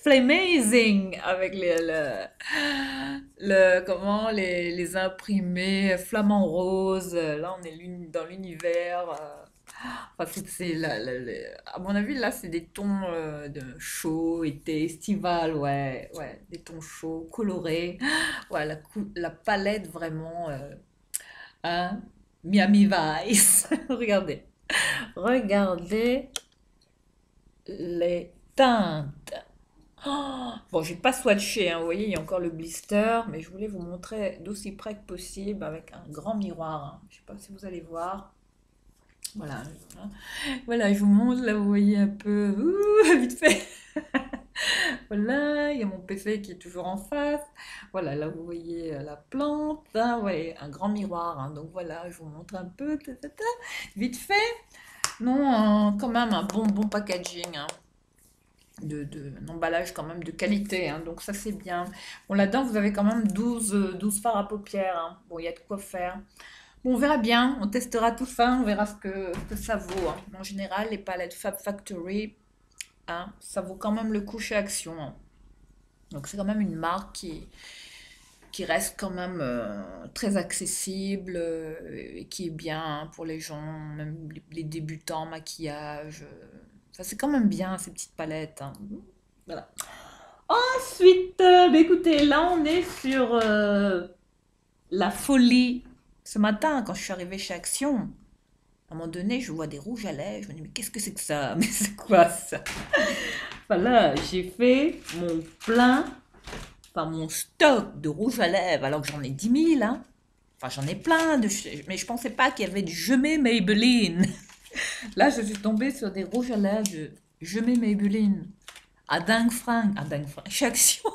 amazing avec comment les imprimés flamants roses. Là, on est dans l'univers. Enfin, à mon avis, là, c'est des tons de chaud, été, estival, ouais, ouais, des tons chauds, colorés. Ouais, la palette vraiment, hein, Miami Vice. Regardez, regardez les teintes. Oh, bon, j'ai pas swatché, hein, vous voyez, il y a encore le blister, mais je voulais vous montrer d'aussi près que possible avec un grand miroir, hein. Je sais pas si vous allez voir. Voilà, voilà, voilà, je vous montre, là, vous voyez un peu, vite fait. Voilà, il y a mon PC qui est toujours en face. Voilà, là, vous voyez la plante, hein, ouais, un grand miroir, hein. Donc voilà, je vous montre un peu, vite fait. Non, quand même un bon packaging, hein, un emballage quand même de qualité, hein, donc ça c'est bien. Bon, là-dedans, vous avez quand même 12 fards à paupières, hein. Bon, il y a de quoi faire. Bon, on verra bien, on testera tout ça, on verra ce que ça vaut, hein. En général, les palettes Fab Factory, hein, ça vaut quand même le coup chez Action, hein. Donc c'est quand même une marque qui reste quand même très accessible et qui est bien, hein, pour les gens, même les débutants en maquillage. Ça, c'est quand même bien, ces petites palettes, hein. Voilà. Ensuite, bah, écoutez, là, on est sur la folie. Ce matin, quand je suis arrivée chez Action, à un moment donné, je vois des rouges à lèvres. Je me dis, mais qu'est-ce que c'est que ça? Mais c'est quoi ça? Voilà, j'ai fait mon plein, enfin mon stock de rouge à lèvres, alors que j'en ai 10 000, hein. Enfin, j'en ai plein, mais je pensais pas qu'il y avait du Je mets Maybelline. Là, je suis tombée sur des rouges à lèvres de Je mets Maybelline. À dingue franc. Chez Action.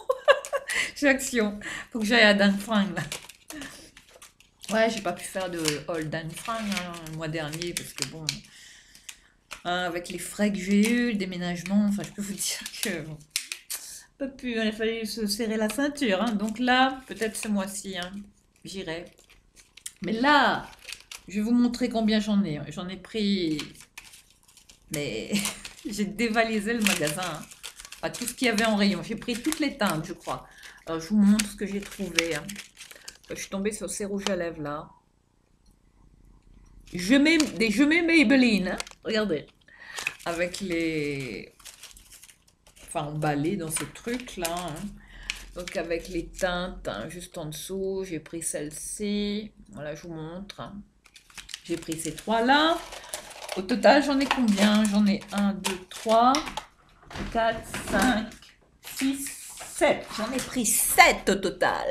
Chez Action. Faut que j'aille à dingue franc, là. Ouais, j'ai pas pu faire de haul dingue franc, hein, le mois dernier, parce que bon, hein, avec les frais que j'ai eu, le déménagement, enfin, je peux vous dire que bon, pas pu, hein, il a fallu se serrer la ceinture, hein. Donc là, peut-être ce mois-ci, hein, j'irai. Mais là, je vais vous montrer combien j'en ai, hein. J'en ai pris, mais j'ai dévalisé le magasin, hein. Enfin, tout ce qu'il y avait en rayon. J'ai pris toutes les teintes, je crois. Alors, je vous montre ce que j'ai trouvé, hein. Je suis tombée sur ces rouges à lèvres là. Je mets Maybelline, hein. Regardez. Avec les. Enfin, emballés dans ce truc là, hein. Donc, avec les teintes, hein, juste en dessous. J'ai pris celle-ci. Voilà, je vous montre, hein. J'ai pris ces trois là. Au total, j'en ai combien? J'en ai 1, 2, 3, 4, 5, 6, 7. J'en ai pris 7 au total.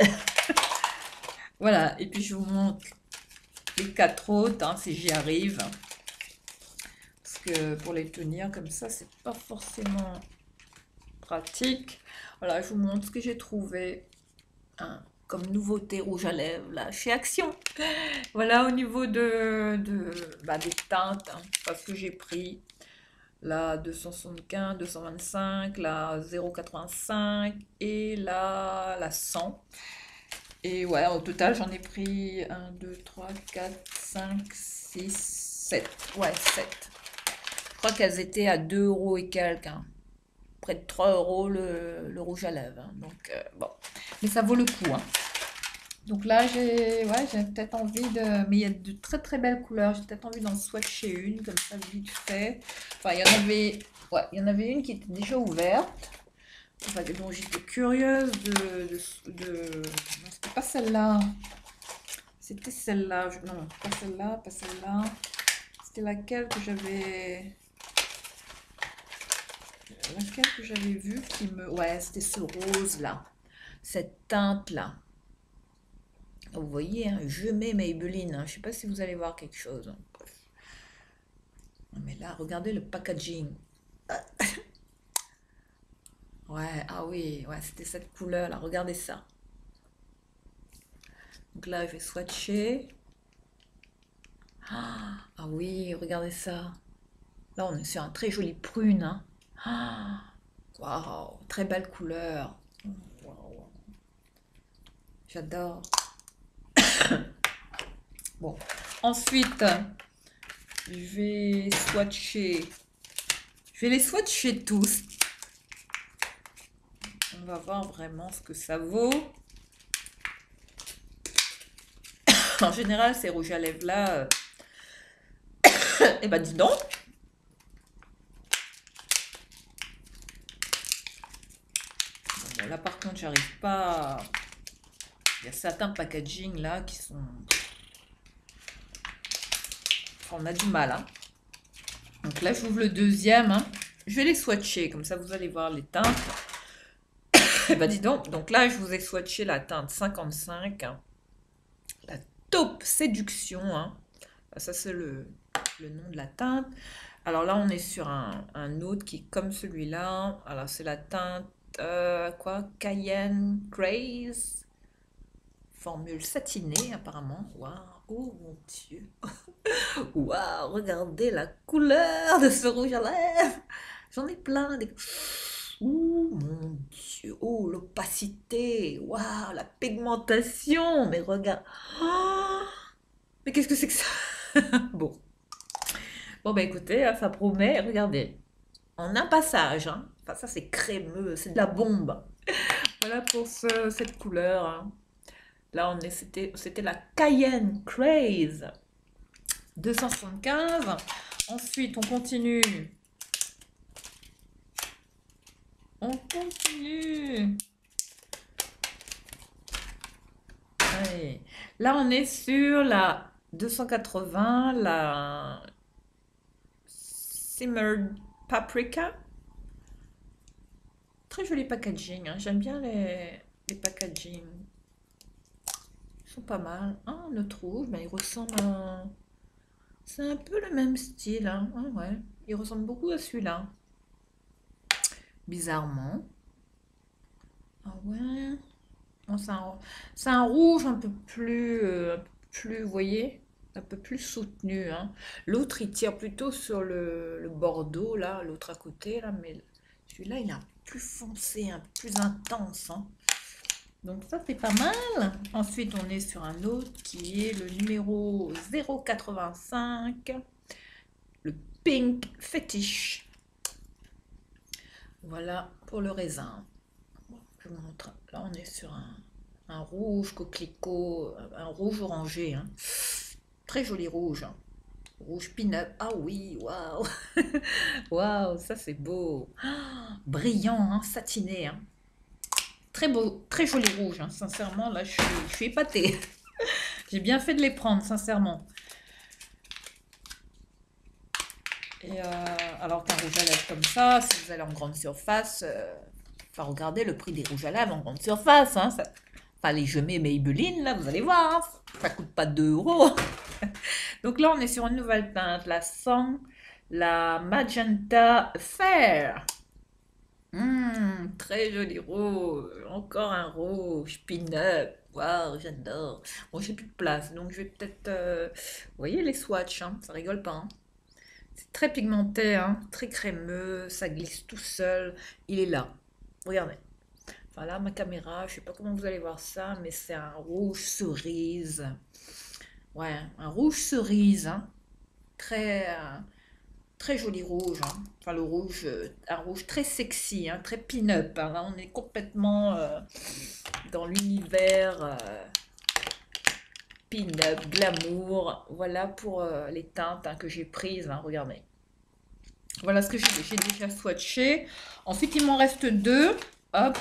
Voilà, et puis je vous montre les 4 autres, hein, si j'y arrive. Parce que pour les tenir comme ça, c'est pas forcément pratique. Voilà, je vous montre ce que j'ai trouvé, hein, comme nouveauté rouge à lèvres, là, chez Action. Voilà, au niveau bah, des teintes, hein, parce que j'ai pris la 275, 225, la 0,85 et la 100. Et ouais, au total, j'en ai pris 1, 2, 3, 4, 5, 6, 7. Ouais, 7. Je crois qu'elles étaient à 2 euros et quelques, hein. Près de 3 euros le rouge à lèvres, hein. Donc, bon. Mais ça vaut le coup, hein. Donc là, j'ai peut-être envie de... Mais il y a de très très belles couleurs. J'ai peut-être envie d'en swatcher une, comme ça, vite fait. Enfin, il y en avait... Ouais, il y en avait une qui était déjà ouverte. Enfin, donc j'étais curieuse Non, c'était pas celle-là. C'était celle-là. Non, pas celle-là, pas celle-là. C'était laquelle que j'avais... Laquelle que j'avais vue qui me... Ouais, c'était ce rose-là. Cette teinte-là. Vous voyez, hein, je mets Maybelline. Hein. Je sais pas si vous allez voir quelque chose. Hein. Mais là, regardez le packaging. Ouais, ah oui, ouais, c'était cette couleur-là. Regardez ça. Donc là, je vais swatcher. Ah oui, regardez ça. Là, on est sur un très joli prune. Hein. Ah, waouh, très belle couleur. Waouh, j'adore. Bon, ensuite, je vais swatcher. Je vais les swatcher tous. On va voir vraiment ce que ça vaut. En général, ces rouges à lèvres là, eh ben dis donc. Bon, là par contre, j'arrive pas. Il y a certains packaging là qui sont. Enfin, on a du mal. Hein. Donc là, j'ouvre le deuxième. Hein. Je vais les swatcher, comme ça vous allez voir les teintes. Eh ben dis donc. Donc là, je vous ai swatché la teinte 55. Hein. La taupe séduction. Hein. Ça, c'est le nom de la teinte. Alors là, on est sur un autre qui est comme celui-là. Alors, c'est la teinte, quoi? Cayenne Craze. Formule satinée, apparemment. Waouh! Oh mon Dieu! Waouh! Regardez la couleur de ce rouge à lèvres! J'en ai plein. Oh mon Dieu! Oh, l'opacité! Waouh! La pigmentation! Mais regarde! Oh, mais qu'est-ce que c'est que ça? Bon. Bon, bah écoutez, hein, ça promet. Regardez. En un passage. Hein. Enfin, ça, c'est crémeux. C'est de la bombe. Voilà pour cette couleur. Hein. Là, c'était la Cayenne Craze 275. Ensuite, on continue. On continue. Allez. Là, on est sur la 280, la Simmered Paprika. Très joli packaging. Hein. J'aime bien les packaging. Ils sont pas mal. Ah, notre rouge, ben, il ressemble à... C'est un peu le même style. Hein. Ah, ouais. Il ressemble beaucoup à celui-là. Bizarrement. Ah ouais. Oh, c'est un rouge un peu plus, vous voyez, un peu plus soutenu. Hein. L'autre, il tire plutôt sur le bordeaux, là, l'autre à côté, là, mais celui-là, il est un peu plus foncé, un peu plus intense. Hein. Donc ça, c'est pas mal. Ensuite, on est sur un autre qui est le numéro 085, le Pink Fetish. Voilà pour le raisin. Je vous montre. Là, on est sur un rouge coquelicot, un rouge orangé. Hein. Très joli rouge. Hein. Rouge pin-up. Ah oui, waouh! Waouh, ça c'est beau. Ah, brillant, hein, satiné. Hein. Très beau, très joli rouge. Hein. Sincèrement, là, je suis épatée. J'ai bien fait de les prendre, sincèrement. Et alors qu'un rouge à lèvres comme ça, si vous allez en grande surface, enfin regardez le prix des rouges à lèvres en grande surface. Hein, ça, enfin les je mets Maybelline, là, vous allez voir, hein, ça coûte pas 2 euros. Donc là, on est sur une nouvelle teinte, la 100, la Magenta Fair. Très joli rouge, encore un rouge, pin-up. Waouh, j'adore. Bon, j'ai plus de place, donc je vais peut-être... Vous voyez les swatchs, hein, ça rigole pas. Hein. C'est très pigmenté, hein, très crémeux, ça glisse tout seul. Il est là. Regardez. Enfin là, ma caméra, je sais pas comment vous allez voir ça, mais c'est un rouge cerise. Ouais, un rouge cerise, hein. Très, très joli rouge. Hein. Enfin, le rouge, un rouge très sexy, hein, très pin-up. Hein. Là, on est complètement dans l'univers pin-up, glamour. Voilà pour les teintes hein, que j'ai prises. Hein, regardez. Voilà ce que j'ai déjà swatché. Ensuite, il m'en reste deux. Hop.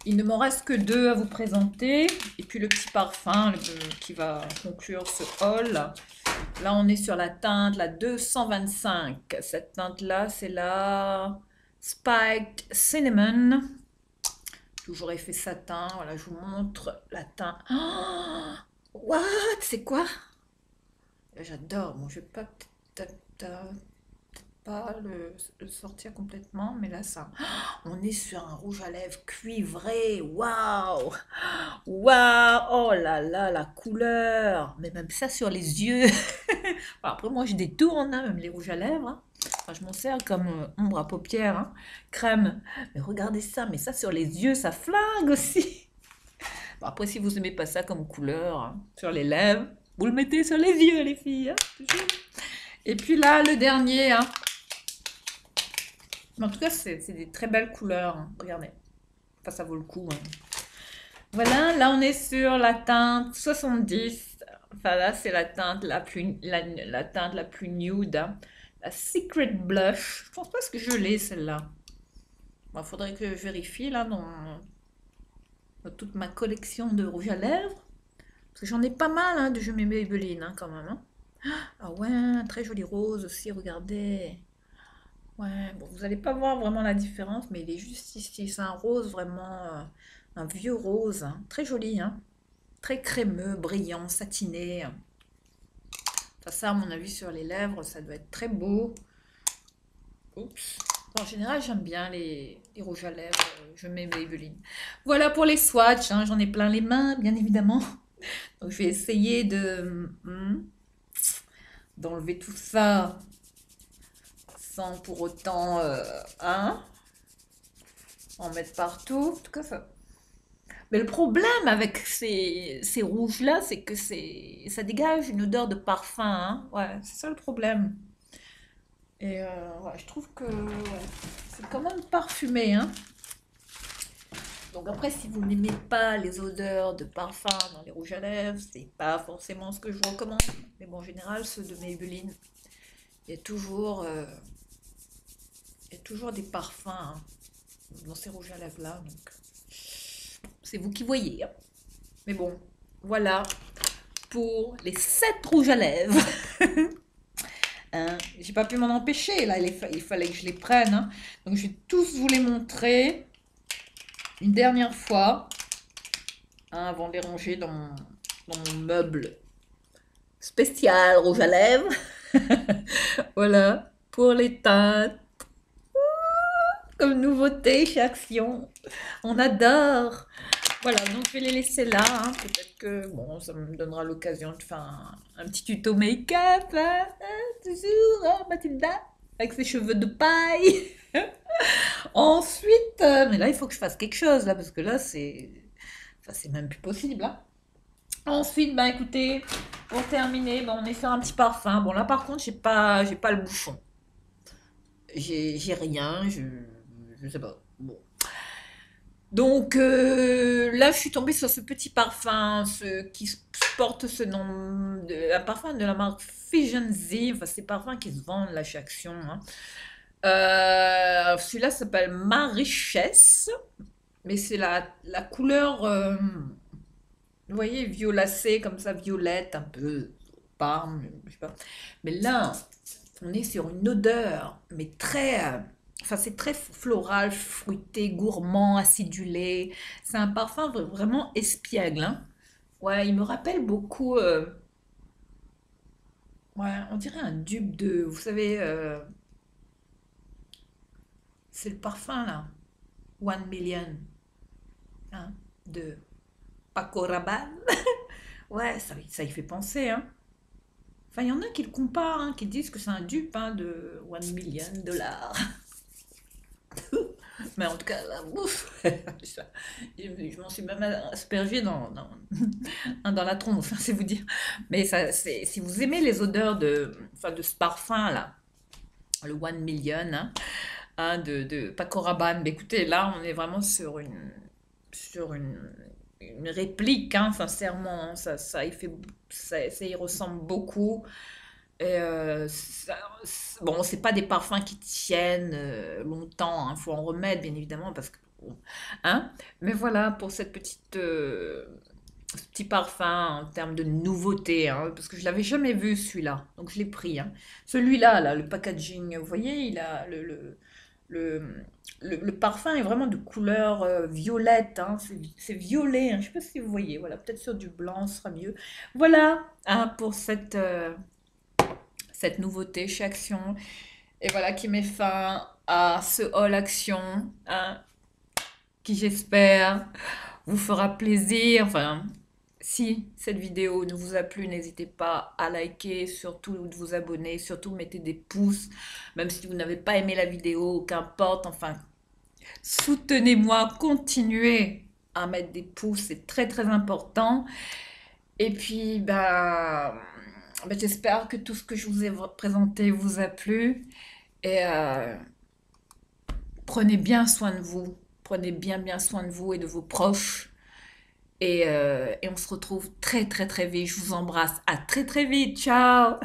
Il ne m'en reste que deux à vous présenter. Et puis le petit parfum qui va conclure ce haul. Là, on est sur la teinte, la 225. Cette teinte-là, c'est la Spiked Cinnamon. Toujours effet satin. Voilà, je vous montre la teinte. Oh, what? C'est quoi? J'adore. Bon, je vais pas le sortir complètement, mais là, ça. On est sur un rouge à lèvres cuivré. Waouh! Waouh! Oh là là, la couleur! Mais même ça sur les yeux. Bon, après, moi, je détourne, hein, même les rouges à lèvres. Hein. Enfin, je m'en sers comme ombre à paupières, hein, crème. Mais regardez ça, mais ça sur les yeux, ça flingue aussi. Bon, après, si vous aimez pas ça comme couleur hein, sur les lèvres, vous le mettez sur les yeux, les filles. Hein, toujours. Et puis là, le dernier. Hein. Mais en tout cas, c'est des très belles couleurs. Hein. Regardez. Enfin, ça vaut le coup. Hein. Voilà, là, on est sur la teinte 70. Enfin, là, c'est la teinte la teinte la plus nude. Hein. La Secret Blush. Je pense pas que je l'ai, celle-là. Bon, faudrait que je vérifie, là, dans toute ma collection de rouge à lèvres. Parce que j'en ai pas mal, hein, de jeux Maybelline, hein, quand même. Hein. Ah ouais, un très joli rose aussi, regardez. Ouais, bon, vous n'allez pas voir vraiment la différence, mais il est juste ici. C'est un rose vraiment, un vieux rose. Hein, très joli, hein. Très crémeux, brillant, satiné. Enfin, ça, à mon avis, sur les lèvres, ça doit être très beau. Oups. En général, j'aime bien les rouges à lèvres. Je mets Maybelline. Voilà pour les swatchs. Hein, j'en ai plein les mains, bien évidemment. Donc, je vais essayer d'enlever tout ça sans pour autant hein, en mettre partout. En tout cas, ça. Mais le problème avec ces rouges-là, c'est que ça dégage une odeur de parfum. Hein. Ouais, c'est ça le problème. Et ouais, je trouve que ouais, c'est quand même parfumé. Hein. Donc après, si vous n'aimez pas les odeurs de parfum dans les rouges à lèvres, c'est pas forcément ce que je vous recommande. Mais bon, en général, ceux de Maybelline, il y a toujours, des parfums hein, dans ces rouges à lèvres là. Donc c'est vous qui voyez. Hein. Mais bon, voilà pour les 7 rouges à lèvres. Hein, j'ai pas pu m'en empêcher, là, il fallait que je les prenne. Hein. Donc je vais tous vous les montrer une dernière fois, hein, avant de les ranger dans mon meuble spécial rouge à lèvres. Voilà, pour les teintes. Comme nouveauté chez Action. On adore. Voilà, donc je vais les laisser là. Hein. Peut-être que bon, ça me donnera l'occasion de faire un petit tuto make-up. Hein, toujours, hein, Mathilda, avec ses cheveux de paille. Ensuite, mais là, il faut que je fasse quelque chose, là, parce que là, c'est même plus possible. Hein. Ensuite, bah écoutez, pour terminer, bah, on est sur un petit parfum. Bon, là, par contre, j'ai pas le bouchon. J'ai rien, je sais pas. Bon. Donc là, je suis tombée sur ce petit parfum qui porte ce nom, un parfum de la marque Fusion Z. Enfin, c'est parfums qui se vendent là chez Action. Hein. Celui-là s'appelle Ma Richesse, mais c'est la couleur, vous voyez, violacée, comme ça, violette, un peu parme, je sais pas. Mais là, on est sur une odeur, mais très. Enfin, c'est très floral, fruité, gourmand, acidulé. C'est un parfum vraiment espiègle. Hein. Ouais, il me rappelle beaucoup. Ouais, on dirait un dupe de. Vous savez, c'est le parfum là. One Million. Hein, de Paco Rabanne. Ouais, ça y fait penser. Hein. Enfin, il y en a qui le comparent, hein, qui disent que c'est un dupe hein, de One Million dollars. Mais en tout cas, la bouffe, je m'en suis même aspergée dans la tronche, c'est vous dire. Mais ça, si vous aimez les odeurs de ce parfum-là, le One Million, hein, de Paco Rabanne, mais écoutez, là, on est vraiment sur une une réplique, hein, sincèrement. Ça y ressemble beaucoup. Et bon, c'est pas des parfums qui tiennent longtemps. Il faut en remettre, bien évidemment, parce que bon, hein. Mais voilà pour cette ce petit parfum en termes de nouveauté, hein, parce que je l'avais jamais vu celui-là, donc je l'ai pris, hein. Celui-là, là, le packaging, vous voyez, il a le, le parfum est vraiment de couleur violette, hein, c'est violet, hein, je sais pas si vous voyez, voilà, peut-être sur du blanc ce sera mieux. Voilà, hein, pour cette nouveauté chez Action, et voilà qui met fin à ce haul Action, hein, qui j'espère vous fera plaisir. Enfin, si cette vidéo ne vous a plu, n'hésitez pas à liker, surtout de vous abonner, surtout mettez des pouces, même si vous n'avez pas aimé la vidéo, qu'importe, enfin, soutenez-moi, continuez à mettre des pouces, c'est très très important. Et puis, j'espère que tout ce que je vous ai présenté vous a plu. Et prenez bien soin de vous. Prenez bien soin de vous et de vos proches. Et on se retrouve très très très vite. Je vous embrasse. À très très vite. Ciao.